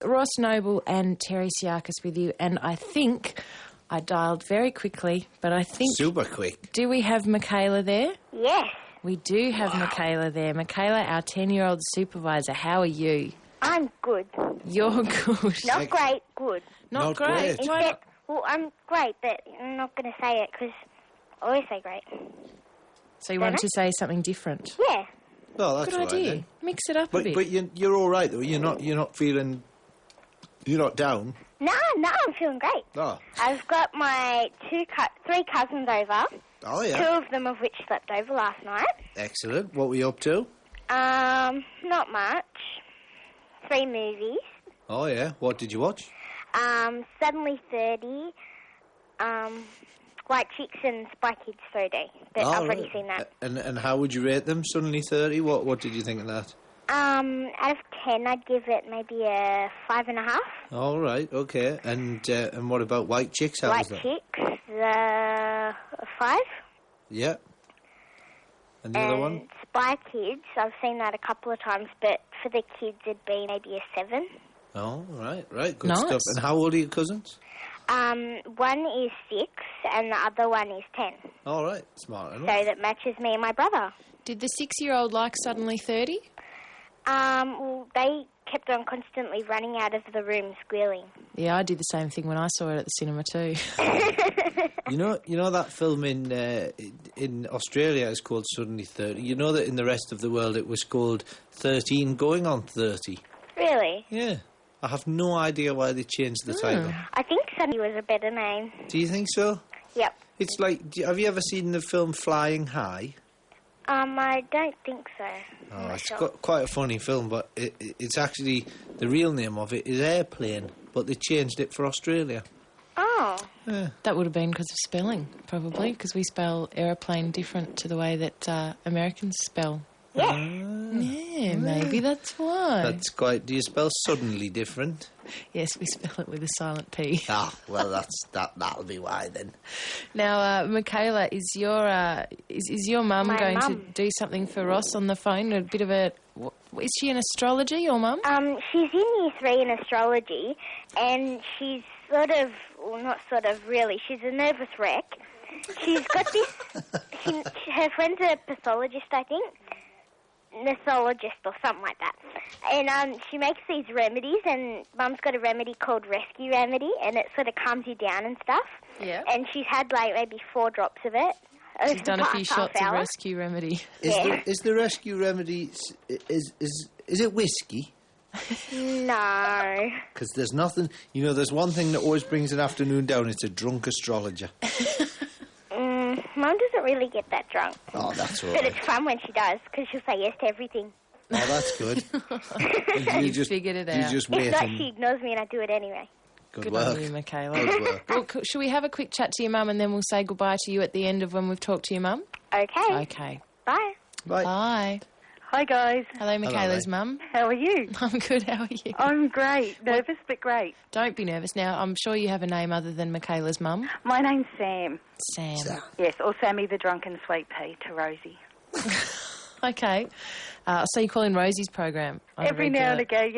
Ross Noble and Terri Psiakis with you, and I think I dialed very quickly, but I think... Super quick. Do we have Michaela there? Yes. We do have Michaela there. Michaela, our 10-year-old supervisor, how are you? I'm good. You're good. Not great, good. Not great. Why not? Well, I'm great, but I'm not going to say it because I always say great. So you want to say something different? Yeah. Oh, that's Good right, idea. then. Mix it up a bit. But you're all right though. You're not feeling. You're not down. No, I'm feeling great. Oh. I've got my three cousins over. Oh yeah. 2 of them of which slept over last night. Excellent. What were you up to? Not much. 3 movies. Oh yeah. What did you watch? Suddenly 30. White Chicks and Spy Kids 3D. But I've already seen that. And how would you rate them? Suddenly 30. What did you think of that? Out of 10, I'd give it maybe a 5.5. All right. Okay. And what about White Chicks? How was White that? Chicks, a 5. Yeah. And the other one? Spy Kids, I've seen that a couple of times, but for the kids it'd be maybe a 7. Oh, right. Good Nice. stuff. And how old are your cousins? One is 6 and the other one is 10. All right. Smart enough. So that matches me and my brother. Did the 6-year-old like Suddenly 30? Well, they kept on constantly running out of the room squealing. Yeah, I did the same thing when I saw it at the cinema too. You know that film in Australia is called Suddenly 30. You know that in the rest of the world it was called 13 going on 30. Really? Yeah. I have no idea why they changed the title. I think Suddenly was a better name. Do you think so? Yep. It's like, Mm. have you ever seen the film Flying High? I don't think so. Oh, it's quite a funny film, but it's actually, the real name of it is Airplane, but they changed it for Australia. Oh. Yeah. That would have been because of spelling, probably, because we spell aeroplane different to the way that Americans spell. Yeah. Yeah, maybe that's why. That's quite... Do you spell suddenly different? Yes, we spell it with a silent P. Ah, well, that'll be why then. Now, Michaela, is your mum My going to mum. do something for Ross on the phone? A bit of a... Is she in astrology, your mum? She's in Year 3 in astrology, and she's sort of, well, not sort of, really, she's a nervous wreck. She's got this... her friend's a pathologist, I think. Nethologist or something like that. And she makes these remedies, and Mum's got a remedy called Rescue Remedy, and it sort of calms you down and stuff. Yeah. And she's had like maybe 4 drops of it. She's done a few shots of Rescue Remedy. Is the Rescue Remedy... Is it whiskey? No. Because there's nothing... You know, there's one thing that always brings an afternoon down. It's a drunk astrologer. Mum doesn't really get that drunk. Oh, that's all But right. it's fun when she does, because she'll say yes to everything. Oh, that's good. You just figured it out. You just wait. If not, she ignores me and I do it anyway. Good on work. you, Michaela. Good work. Well, should we have a quick chat to your mum and then we'll say goodbye to you at the end of when we've talked to your mum? Okay. Okay. Bye. Bye. Bye. Hi, guys. Hello, Michaela's mum. How are you? I'm good, how are you? I'm great. Nervous, but great. Don't be nervous now. I'm sure you have a name other than Michaela's mum. My name's Sam. Sam. Yes, or Sammy the Drunken Sweet Pea to Rosie. Okay. So you call in Rosie's program? Every now and again,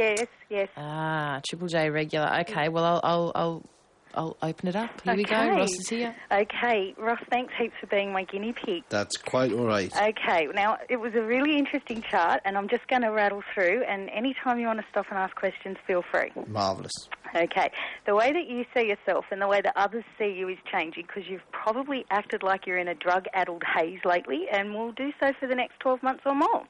yes. Ah, Triple J regular. Okay, well, I'll open it up. Here we go. Ross is here. Okay. Ross, thanks heaps for being my guinea pig. That's quite all right. Okay. Now, it was a really interesting chart, and I'm just going to rattle through, and any time you want to stop and ask questions, feel free. Marvellous. Okay. The way that you see yourself and the way that others see you is changing because you've probably acted like you're in a drug-addled haze lately and will do so for the next 12 months or more.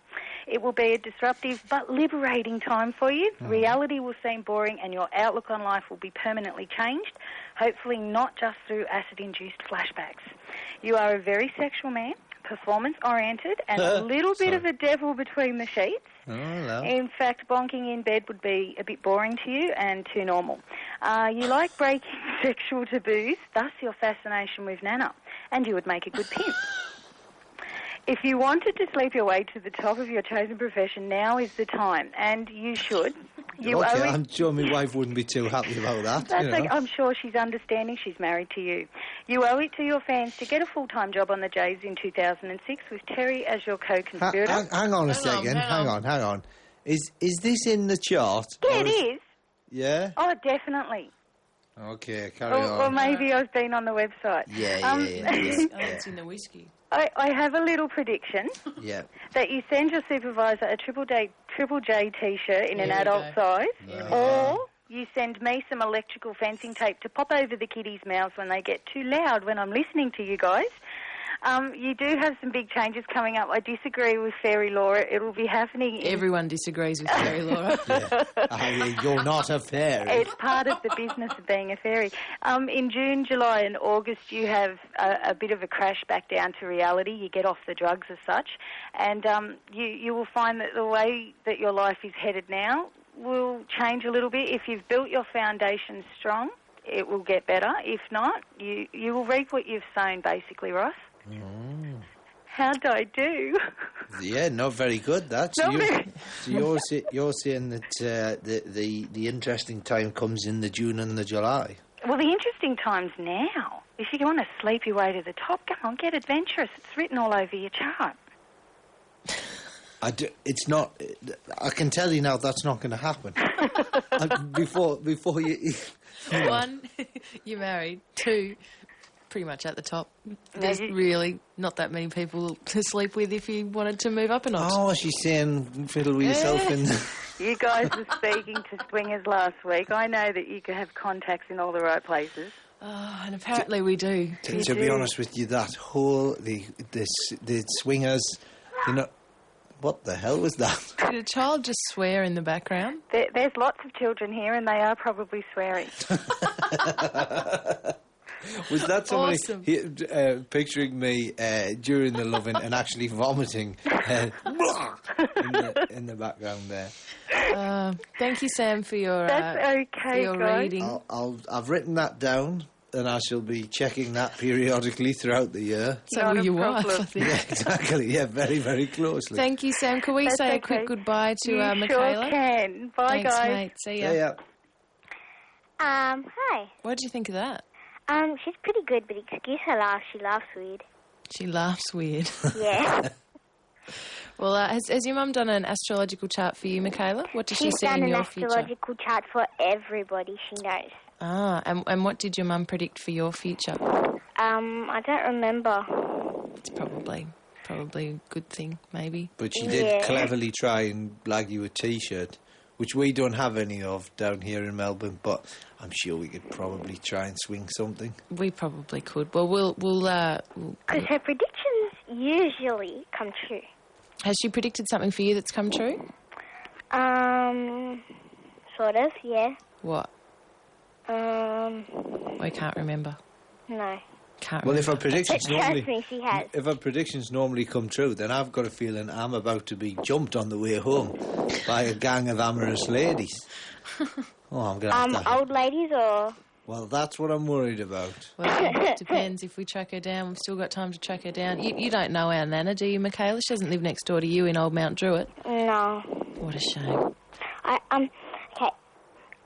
It will be a disruptive but liberating time for you. Reality will seem boring and your outlook on life will be permanently changed, hopefully not just through acid-induced flashbacks. You are a very sexual man, performance-oriented, and a little bit of a devil between the sheets. Oh, hello. In fact, bonking in bed would be a bit boring to you and too normal. You like breaking sexual taboos, thus your fascination with Nana, and you would make a good pimp. If you wanted to sleep your way to the top of your chosen profession, now is the time, and you should. I'm sure my wife wouldn't be too happy about that. That's okay. I'm sure she's understanding. She's married to you. You owe it to your fans to get a full-time job on the Jays in 2006 with Terri as your co-conspirator. Hang on a second. Hang on. Is this in the chart? Yeah, it is. Yeah? Oh, definitely. Okay, carry on. Or maybe I've been on the website. Yeah. It's in the whiskey. I have a little prediction. Yeah. That you send your supervisor a Triple J T-shirt in an adult size, or you send me some electrical fencing tape to pop over the kiddies' mouths when they get too loud when I'm listening to you guys. You do have some big changes coming up. I disagree with Fairy Laura. It'll be happening... Everyone disagrees with Fairy Laura. You're not a fairy. It's part of the business of being a fairy. In June, July and August, you have a bit of a crash back down to reality. You get off the drugs as such. And you will find that the way that your life is headed now will change a little bit. If you've built your foundation strong, it will get better. If not, you will reap what you've sown, basically, Ross. Oh. How'd I do? Yeah, not very good. You're saying that the interesting time comes in the June and the July. Well, the interesting time's now. If you want to sleep your way to the top, come on, get adventurous. It's written all over your chart. It's not. I can tell you now that's not going to happen. Before you. One, you're married. Two, pretty much at the top. There's really not that many people to sleep with if you wanted to move up a notch. Oh, she's saying fiddle with yourself in the... You guys were speaking to swingers last week. I know that you can have contacts in all the right places. Oh, and apparently we do. To be honest with you, that whole the swingers, you know, what the hell was that? Did a child just swear in the background? There's lots of children here, and they are probably swearing. Was that somebody awesome. Picturing me during the loving and actually vomiting in the background there? Thank you, Sam, for your That's okay, for your guys. reading. I've written that down, and I shall be checking that periodically throughout the year. So will your wife, I think. Yeah, exactly. Yeah, very, very closely. Thank you, Sam. Could we say a quick goodbye to Michaela? Sure can. Bye, Thanks, guys. Mate. See ya. Yeah. Hi. What did you think of that? She's pretty good, but excuse her laugh. She laughs weird. She laughs weird. Yeah. Well, has your mum done an astrological chart for you, Michaela? What does she see in your future? She's done an astrological chart for everybody she knows. Ah, and what did your mum predict for your future? I don't remember. It's probably a good thing, maybe. But she did cleverly try and blag you a T-shirt, which we don't have any of down here in Melbourne, but I'm sure we could probably try and swing something. We probably could. Well, we'll because her predictions usually come true. Has she predicted something for you that's come true? Sort of, yeah. What? I can't remember. No. can't Well, remember. if She has. our predictions normally come true, then I've got a feeling I'm about to be jumped on the way home by a gang of amorous ladies. Oh, I'm going to have to... Old ladies or... Well, that's what I'm worried about. Well, it depends. If we track her down, we've still got time to track her down. You don't know our Nana, do you, Michaela? She doesn't live next door to you in Old Mount Druitt. No. What a shame. Okay.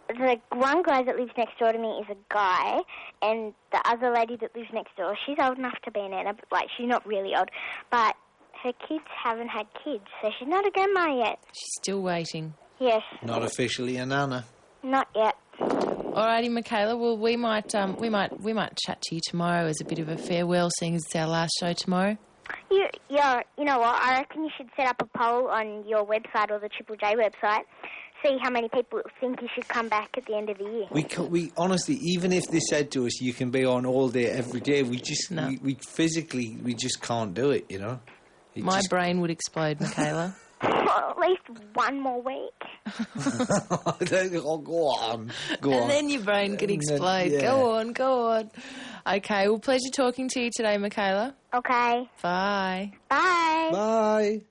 The one guy that lives next door to me is a guy, and the other lady that lives next door, she's old enough to be a Nana, but, like, she's not really old. But her kids haven't had kids, so she's not a grandma yet. She's still waiting. Yes. Not officially a Nana. Not yet. Alrighty, Michaela. Well, we might chat to you tomorrow as a bit of a farewell, seeing as it's our last show tomorrow. You know what? I reckon you should set up a poll on your website or the Triple J website. See how many people think you should come back at the end of the year. We honestly, even if they said to us, you can be on all day, every day, we just we physically just can't do it. You know. My brain would explode, Michaela. Well, at least one more week. Oh, go on. And then your brain could explode. Yeah. Go on. Okay, well, pleasure talking to you today, Michaela. Okay. Bye. Bye. Bye.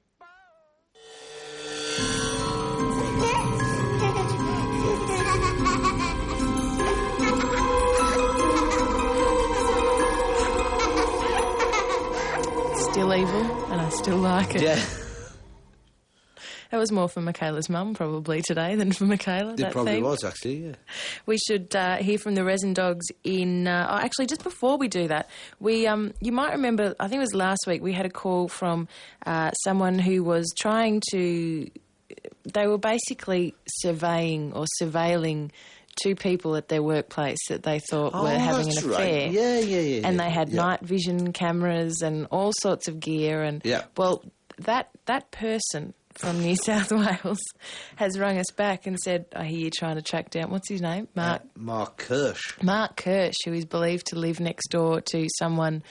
Still evil, and I still like it. Yeah. That was more for Michaela's mum probably today than for Michaela. It probably was, actually, yeah. We should hear from the Resin Dogs in... actually, just before we do that, you might remember, I think it was last week, we had a call from someone who was trying to... They were basically surveying or surveilling two people at their workplace that they thought were having an affair. Right. Yeah. And they had night vision cameras and all sorts of gear. And well, that person from New South Wales has rung us back and said, I hear you're trying to track down, what's his name? Mark Kirsch. Mark Kirsch, who is believed to live next door to someone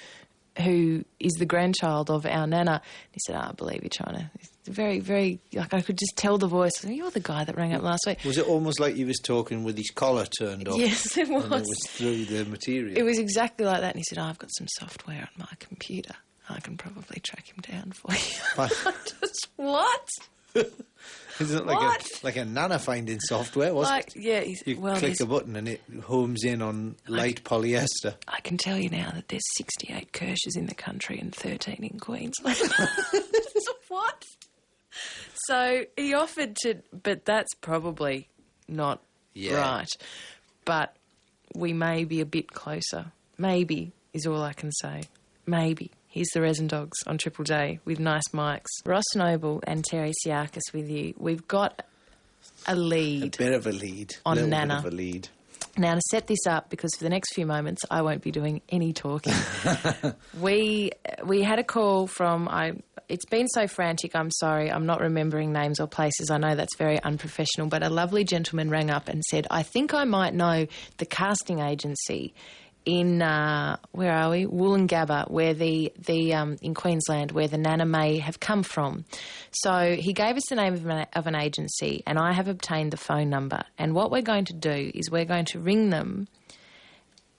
who is the grandchild of our Nana. He said, I believe you're trying to... Very, very... Like, I could just tell the voice. You're the guy that rang up last week. Was it almost like he was talking with his collar turned up? Yes, it was. And it was through the material. It was exactly like that. And he said, I've got some software on my computer. I can probably track him down for you. Just, what? Isn't it like a Nana finding software? You click a button and it homes in on light polyester. I can tell you now that there's 68 Kirsches in the country and 13 in Queensland. What? So he offered to... But that's probably not right. But we may be a bit closer. Maybe is all I can say. Maybe. Here's the Resin Dogs on Triple J with nice mics. Ross Noble and Terri Psiakis with you. We've got a lead. A bit of a lead. On Nana. Bit of a lead. Now, to set this up, because for the next few moments I won't be doing any talking, we had a call from... It's been so frantic, I'm sorry, I'm not remembering names or places. I know that's very unprofessional, but a lovely gentleman rang up and said, I think I might know the casting agency in, where are we? Woolloongabba, where in Queensland, where the Nana may have come from. So he gave us the name of an agency, and I have obtained the phone number. And what we're going to do is we're going to ring them,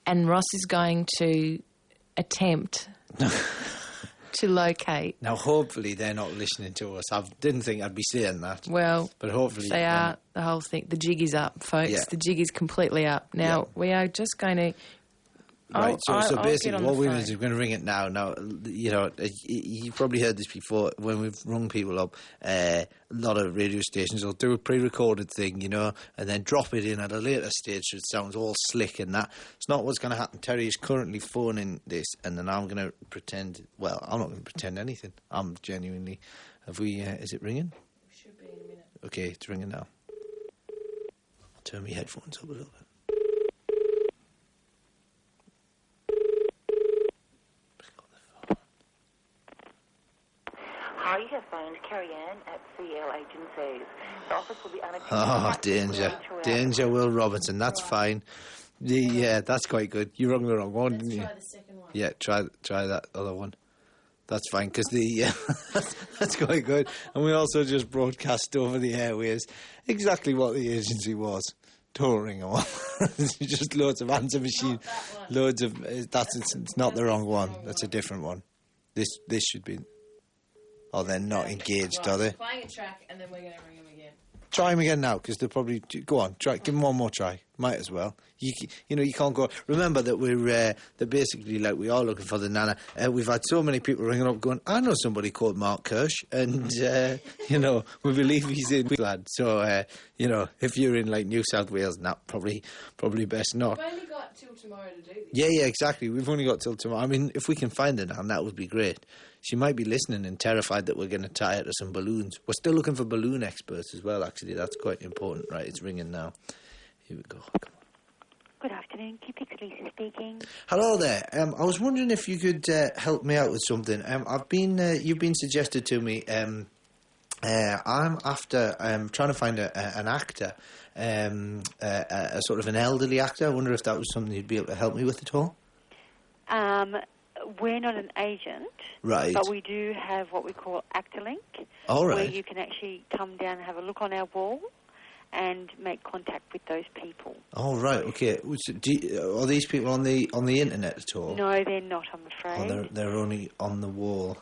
and Ross is going to attempt to locate. Now, hopefully they're not listening to us. I didn't think I'd be saying that. Well, but hopefully they are. The whole thing, the jig is up, folks. Yeah. The jig is completely up. Now, we are just going to... Right, so basically what we're going to do is we're going to ring it now. Now, you know, you've probably heard this before. When we've rung people up, a lot of radio stations will do a pre-recorded thing, you know, and then drop it in at a later stage so it sounds all slick and that. It's not what's going to happen. Terry is currently phoning this, and then I'm going to pretend... Well, I'm not going to pretend anything. I'm genuinely... Have we... is it ringing? It should be in a minute. Okay, it's ringing now. I'll turn my headphones up a little bit. Hi, you have phoned Carrie-Anne at CL Agencies. The office will be unattended. Oh, danger, Will Robertson. That's fine. Yeah, that's quite good. You rung the wrong one, didn't you? Let's try the second one. Yeah, try that other one. That's fine, because that's quite good. And we also just broadcast over the airwaves exactly what the agency was. Don't ring her. Just loads of answer machine. Loads of... It's not the wrong one. That's a different one. This should be... Oh, they're not engaged, are they? Playing a track, and then we're going to ring them again. Try him again now, because they'll probably... Go on, try. Give him one more try. Might as well. You can't go... Remember that they're basically like, we are looking for the nana. We've had so many people ringing up going, I know somebody called Mark Kirsch, and, we believe he's in Queensland. So, if you're in, like, New South Wales, probably best not. We've only got till tomorrow to do this. Yeah, exactly. We've only got till tomorrow. I mean, if we can find the nan, that would be great. She might be listening and terrified that we're going to tie her to some balloons. We're still looking for balloon experts as well, actually. That's quite important. Right, it's ringing now. Here we go. Good afternoon, QPix Lisa speaking. Hello there. I was wondering if you could help me out with something. You've been suggested to me. I'm trying to find an actor, a sort of an elderly actor. I wonder if that was something you'd be able to help me with at all. We're not an agent, right? But we do have what we call ActorLink, where you can actually come down and have a look on our wall and make contact with those people. Oh, right, okay. Are these people on the internet at all? No, they're not, I'm afraid. Oh, they're only on the wall.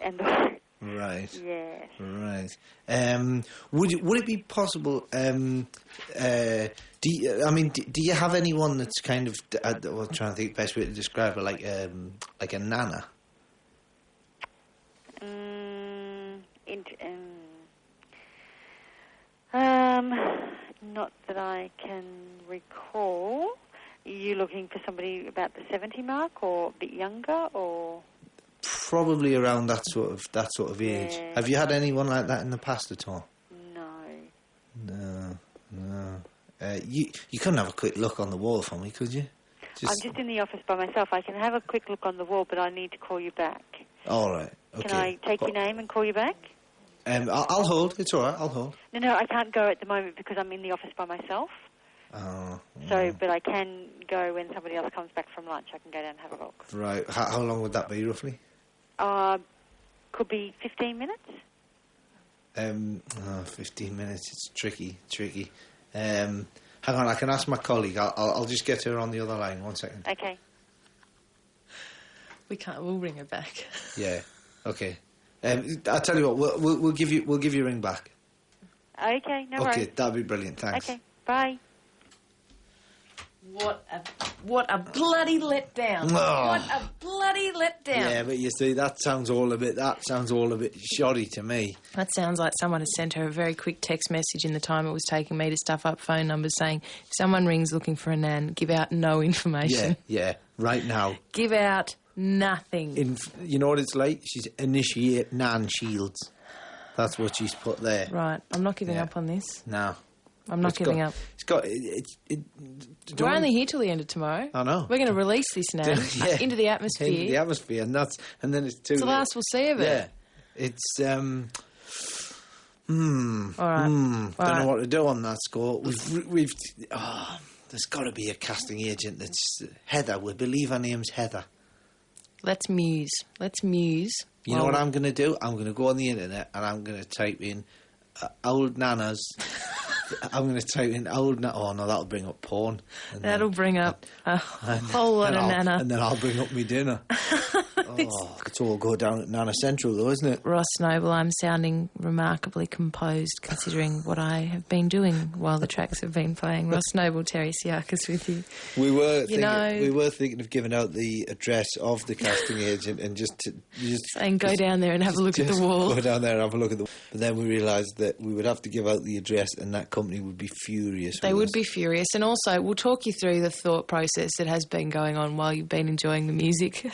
Right. Yes. Right. Would it be possible? Do you have anyone that's kind of? I'm trying to think the best way to describe it, like a nana. Not that I can recall. Are you looking for somebody about the 70 mark, or a bit younger, or? Probably around that sort of age. Yeah. Have you had anyone like that in the past at all? No. You couldn't have a quick look on the wall for me, could you? I'm just in the office by myself. I can have a quick look on the wall, but I need to call you back. All right. Okay. Can I take your name and call you back? I'll hold. It's all right. I'll hold. No, I can't go at the moment because I'm in the office by myself. Oh. So, but I can go when somebody else comes back from lunch. I can go down and have a look. Right. How long would that be, roughly? Could be 15 minutes. 15 minutes. It's tricky. Hang on, I can ask my colleague. I'll just get her on the other line. 1 second. Okay. We can't. We'll ring her back. Yeah. Okay. I'll tell you what. We'll give you a ring back. Okay. No worries. Okay, that'd be brilliant. Thanks. Okay. Bye. What a bloody letdown! Oh. What a bloody letdown! Yeah, but you see, that sounds all a bit shoddy to me. That sounds like someone has sent her a very quick text message in the time it was taking me to stuff up phone numbers saying, if someone rings looking for a nan, give out no information. Yeah, right now. Give out nothing. You know what it's like? She's initiate nan shields. That's what she's put there. Right, I'm not giving up on this. No. I'm not giving up. We're only here till the end of tomorrow. I know. We're going to release this now into the atmosphere. Into the atmosphere, and then it's too. It's the last we'll see of it. Yeah, it's All right. Don't know what to do on that score. We've. There's got to be a casting agent that's Heather. We believe her name's Heather. Let's muse. You know what I'm going to do? I'm going to go on the internet and I'm going to type in old nanas. I'm going to type in old... Oh, no, that'll bring up porn. That'll bring up a whole lot of nana. And then I'll bring up me dinner. It's all go down at Nana Central, though, isn't it? Ross Noble, I'm sounding remarkably composed considering what I have been doing while the tracks have been playing. Ross Noble, Terri Psiakis with you. We were thinking of giving out the address of the casting agent and just go down there and have a look at the wall. Go down there and have a look at the wall. But then we realised that we would have to give out the address and that company would be furious. They would be furious. And also, we'll talk you through the thought process that has been going on while you've been enjoying the music.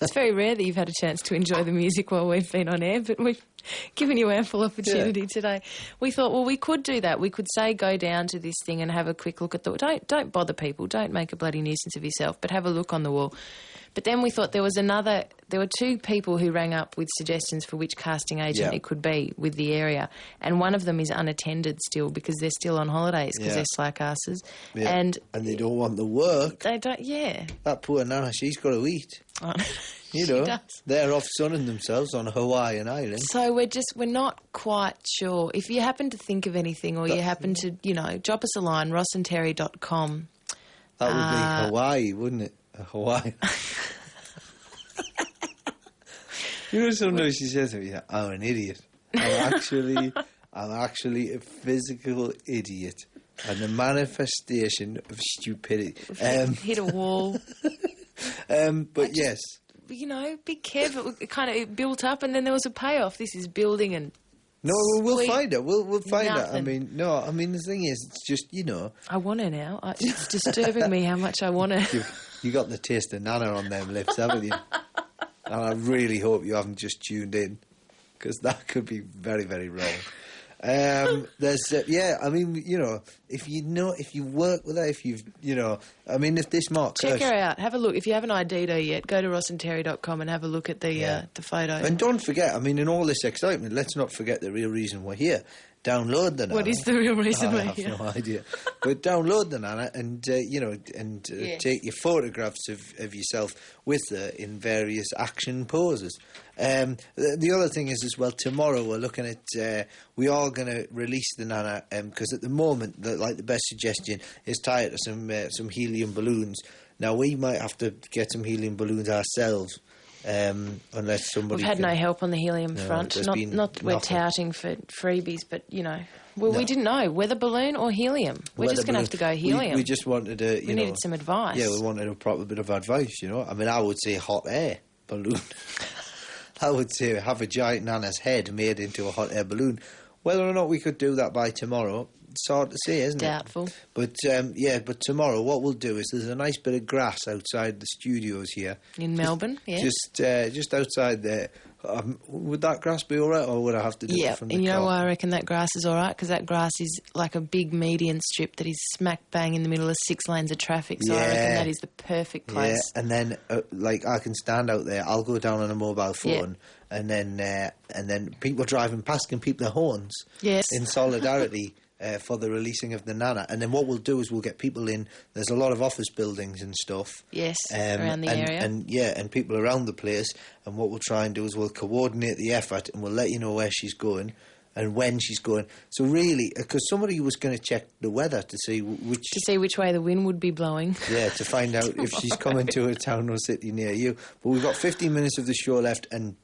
It's very rare that you've had a chance to enjoy the music while we've been on air, but we've given you ample opportunity today. We thought, well, we could do that. We could say go down to this thing and have a quick look at the... Don't bother people. Don't make a bloody nuisance of yourself, but have a look on the wall. But then we thought there were two people who rang up with suggestions for which casting agent it could be with the area. And one of them is unattended still because they're still on holidays because they're slack asses. Yeah. And they don't want the work. They don't, That poor Nana, she's got to eat. You know, they're off sunning themselves on a Hawaiian island. So we're not quite sure. If you happen to think of anything, or you happen to, drop us a line, rossandterri.com. That would be Hawaii, wouldn't it? Hawaii. Sometimes she says to me, I'm an idiot. I'm actually a physical idiot and a manifestation of stupidity. Hit a wall. But yes. Be careful. It built up, and then there was a payoff. This is building and... No, we'll find it. We'll find it. The thing is, it's just, I want her now. It's disturbing me how much I want her. You got the taste of Nana on them lips, haven't you? And I really hope you haven't just tuned in, because that could be very, very wrong. If you work with her, if this Mark... Check her out. Have a look. If you haven't ID'd her yet, go to rossandterri.com and have a look at the photo. And don't forget, in all this excitement, let's not forget the real reason we're here. Download the Nana. What is the real reason we're here? I have no idea. But download the Nana and, take your photographs of yourself with her in various action poses. The other thing is as well, tomorrow we're looking at... we are going to release the Nana because at the moment, the best suggestion is tie it to some helium balloons. Now, we might have to get some helium balloons ourselves. Unless somebody... We've had no help on the helium front. Not that we're touting for freebies, but, we didn't know. Weather balloon or helium? We're just going to have to go helium. We just wanted to, We needed some advice. Yeah, we wanted a proper bit of advice, I would say hot air balloon. I would say have a giant Nana's head made into a hot air balloon. Whether or not we could do that by tomorrow... It's hard to say, isn't Doubtful. But tomorrow what we'll do is there's a nice bit of grass outside the studios here. In Melbourne, yeah. Just outside there. Would that grass be all right, or would I have to do it from the car? You know why I reckon that grass is all right? Because that grass is like a big median strip that is smack bang in the middle of 6 lanes of traffic, so I reckon that is the perfect place. Yeah, and then, I can stand out there, I'll go down on a mobile phone, and then people driving past can peep their horns in solidarity for the releasing of the Nana. And then what we'll do is we'll get people in. There's a lot of office buildings and stuff. Yes, around the area. And people around the place. And what we'll try and do is we'll coordinate the effort and we'll let you know where she's going and when she's going. So really, because somebody was going to check the weather to see which way the wind would be blowing. Yeah, to find out if she's coming to a town or city near you. But we've got 15 minutes of the show left, and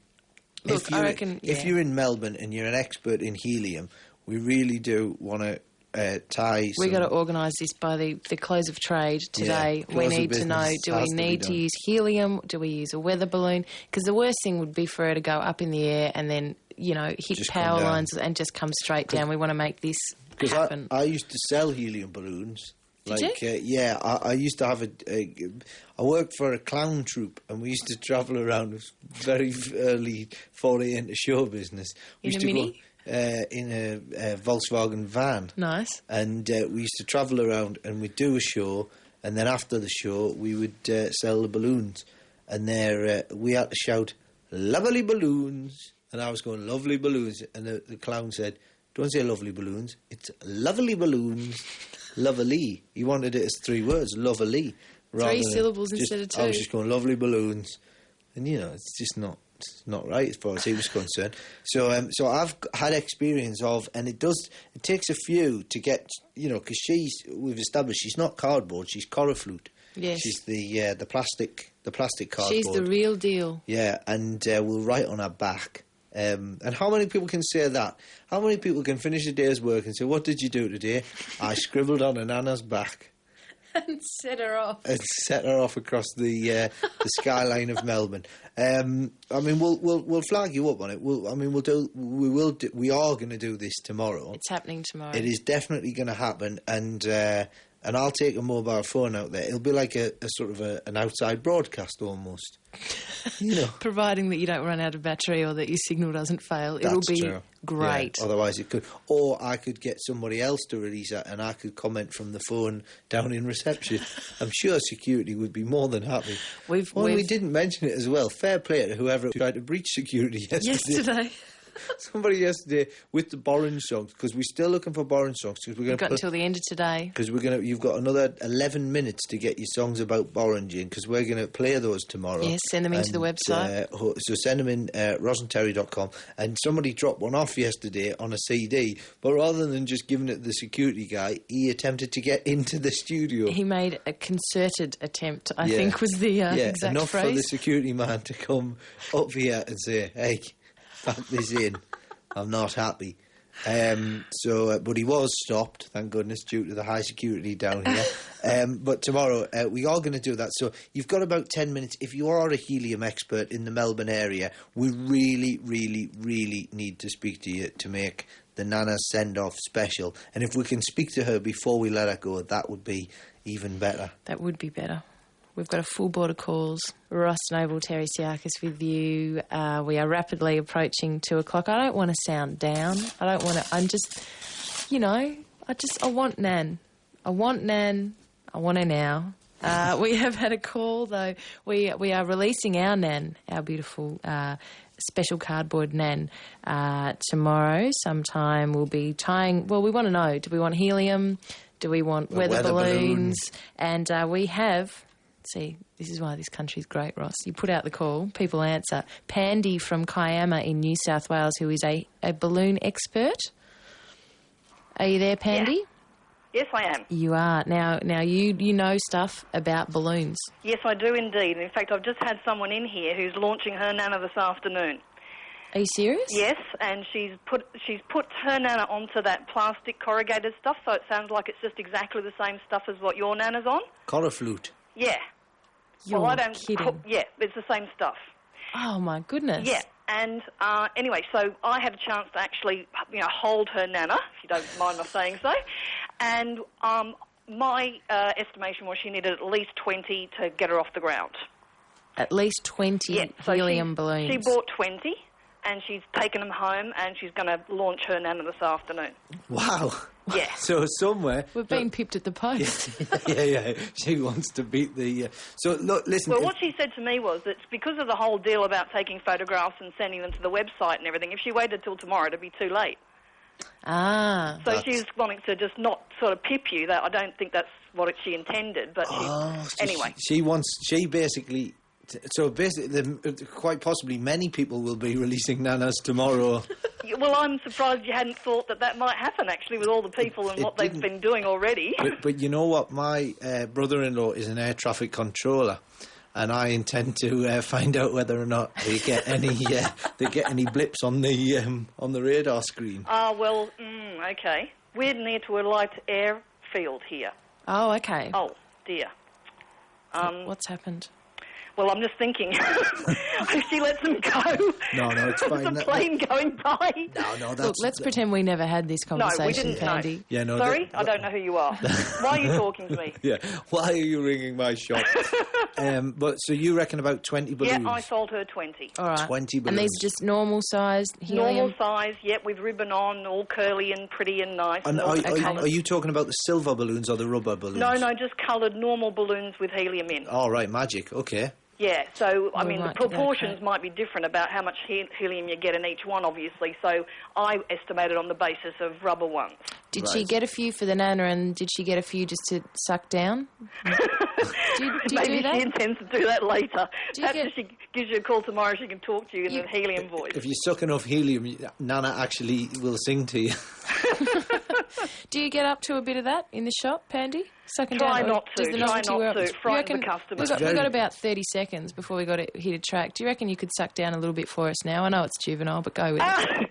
look, if you're in Melbourne and you're an expert in helium, we really do want to tie. We've got to organise this by the close of trade today. We need to know, do we need to use helium? Do we use a weather balloon? Because the worst thing would be for her to go up in the air and then, hit just power lines and just come straight down. We want to make this happen. I used to sell helium balloons. Did you? I used to have I worked for a clown troupe, and we used to travel around. It was very early foray into show business. We used to go in a Volkswagen van. Nice. And we used to travel around, and we'd do a show, and then after the show, we would sell the balloons. And we had to shout, "Lovely balloons!" And I was going, "Lovely balloons!" And the clown said, "Don't say lovely balloons, it's lovely balloons." Lovely. He wanted it as 3 words, lovely. 3 syllables instead of 2. I was just going, lovely balloons. And, it's just not right as far as he was concerned. So I've had experience of, and it takes a few to get, because we've established she's not cardboard, she's coraflute. Yes. She's the plastic cardboard. She's the real deal. Yeah, and we'll write on her back. And how many people can say that? How many people can finish a day's work and say, "What did you do today?" "I scribbled on a Nana's back." And set her off. And set her off across the skyline of Melbourne. We'll flag you up on it. We are going to do this tomorrow. It's happening tomorrow. It is definitely going to happen, and I'll take a mobile phone out there. It'll be like a sort of an outside broadcast almost. Providing that you don't run out of battery or that your signal doesn't fail. It'll be true. Great. Yeah, otherwise it could. Or I could get somebody else to release it and I could comment from the phone down in reception. I'm sure security would be more than happy. We didn't mention it as well. Fair play to whoever tried to breach security yesterday. somebody yesterday with the Boring songs, because we're still looking for Boring songs. Cause we've got until the end of today. Because you've got another 11 minutes to get your songs about Boring, because we're going to play those tomorrow. Yes, send them into the website. So send them in rossandterry.com. And somebody dropped one off yesterday on a CD, but rather than just giving it to the security guy, he attempted to get into the studio. He made a concerted attempt, I think was the exact enough phrase. For the security man to come up here and say, hey, pack this in. I'm not happy. But he was stopped, thank goodness, due to the high security down here. But tomorrow, we are going to do that. So you've got about 10 minutes. If you are a helium expert in the Melbourne area, we really, really, really need to speak to you to make the Nana send-off special. And if we can speak to her before we let her go, that would be even better. That would be better. We've got a full board of calls. Ross Noble, Terri Psiakis with you. We are rapidly approaching 2 o'clock. I don't want to sound down. I don't want to... I'm just... I want Nan. I want Nan. I want her now. We have had a call, though. We are releasing our Nan, our beautiful special cardboard Nan, tomorrow sometime. We'll be tying... Well, we want to know, do we want helium? Do we want weather balloons? And we have... See, this is why this country's great, Ross. You put out the call, people answer. Pandy from Kiama in New South Wales, who is a balloon expert. Are you there, Pandy? Yeah. Yes, I am. You are. Now you know stuff about balloons. Yes, I do indeed. In fact, I've just had someone in here who's launching her Nana this afternoon. Are you serious? Yes, and she's put her Nana onto that plastic corrugated stuff, so it sounds like it's just exactly the same stuff as what your Nana's on. Coraflute. Yeah. You're kidding. It's the same stuff. Oh, my goodness. Yeah, and anyway, so I had a chance to actually, hold her Nana, if you don't mind my saying so, and my estimation was she needed at least 20 to get her off the ground. At least 20 helium balloons. She bought 20, and she's taken them home, and she's going to launch her Nana this afternoon. Wow. Yeah. So somewhere... We've been pipped at the post. Yeah. She wants to beat the... So, look, listen... Well, what she said to me was that because of the whole deal about taking photographs and sending them to the website and everything, if she waited till tomorrow, it'd be too late. Ah. So she's wanting to just not sort of pip you. That I don't think that's what she intended, but anyway. She basically... So basically, quite possibly many people will be releasing Nanas tomorrow. Well, I'm surprised you hadn't thought that might happen, actually, with all the people and what they've been doing already. But you know what? My brother-in-law is an air traffic controller, and I intend to find out whether or not they get any blips on the radar screen. Okay. We're near to a light airfield here. Oh, okay. Oh, dear. What's happened? Well, I'm just thinking, if she lets them go... No, it's fine. There's a plane going by. No, that's... Look, let's pretend we never had this conversation, no, we didn't, Pandy. No. Yeah, no, sorry? I don't know who you are. Why are you talking to me? Yeah, why are you ringing my shop? But so you reckon about 20 balloons? Yeah, I sold her 20. All right. 20 balloons. And these are just normal size helium? Normal size, with ribbon on, all curly and pretty and nice. And are you talking about the silver balloons or the rubber balloons? No, just coloured normal balloons with helium in. All right, magic, okay. Yeah, so, the proportions might be different about how much helium you get in each one, obviously, so I estimated on the basis of rubber ones. Did she get a few for the Nana, and did she get a few just to suck down? Maybe she intends to do that later. After she gives you a call tomorrow, she can talk to you in a helium voice. If you suck enough helium, Nana actually will sing to you. Do you get up to a bit of that in the shop, Pandy? Sucking Try down? not to. Try not to. Frighten the customers. We've got about 30 seconds before we got to hit a track. Do you reckon you could suck down a little bit for us now? I know it's juvenile, but go with it.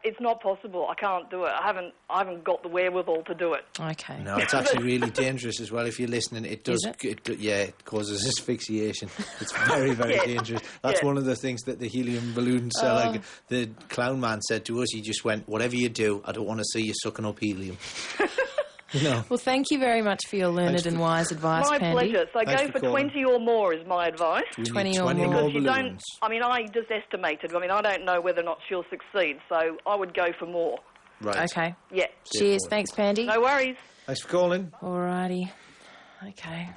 It's not possible. I can't do it. I haven't got the wherewithal to do it. Okay. No, it's actually really dangerous as well. If you're listening, it does. It causes asphyxiation. It's very, very dangerous. That's one of the things that the helium balloons. Like the clown man said to us, he just went, "Whatever you do, I don't want to see you sucking up helium." No. Well, thank you very much for your learned and wise advice, Pandy. My pleasure. So go for 20 or more is my advice. 20 or more. Because you don't... I just estimated. I don't know whether or not she'll succeed, so I would go for more. Right. Okay. Yeah. Cheers. Thanks, Pandy. No worries. Thanks for calling. All righty. Okay.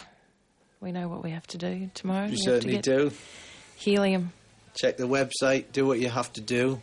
We know what we have to do tomorrow. You certainly do. Helium. Check the website. Do what you have to do.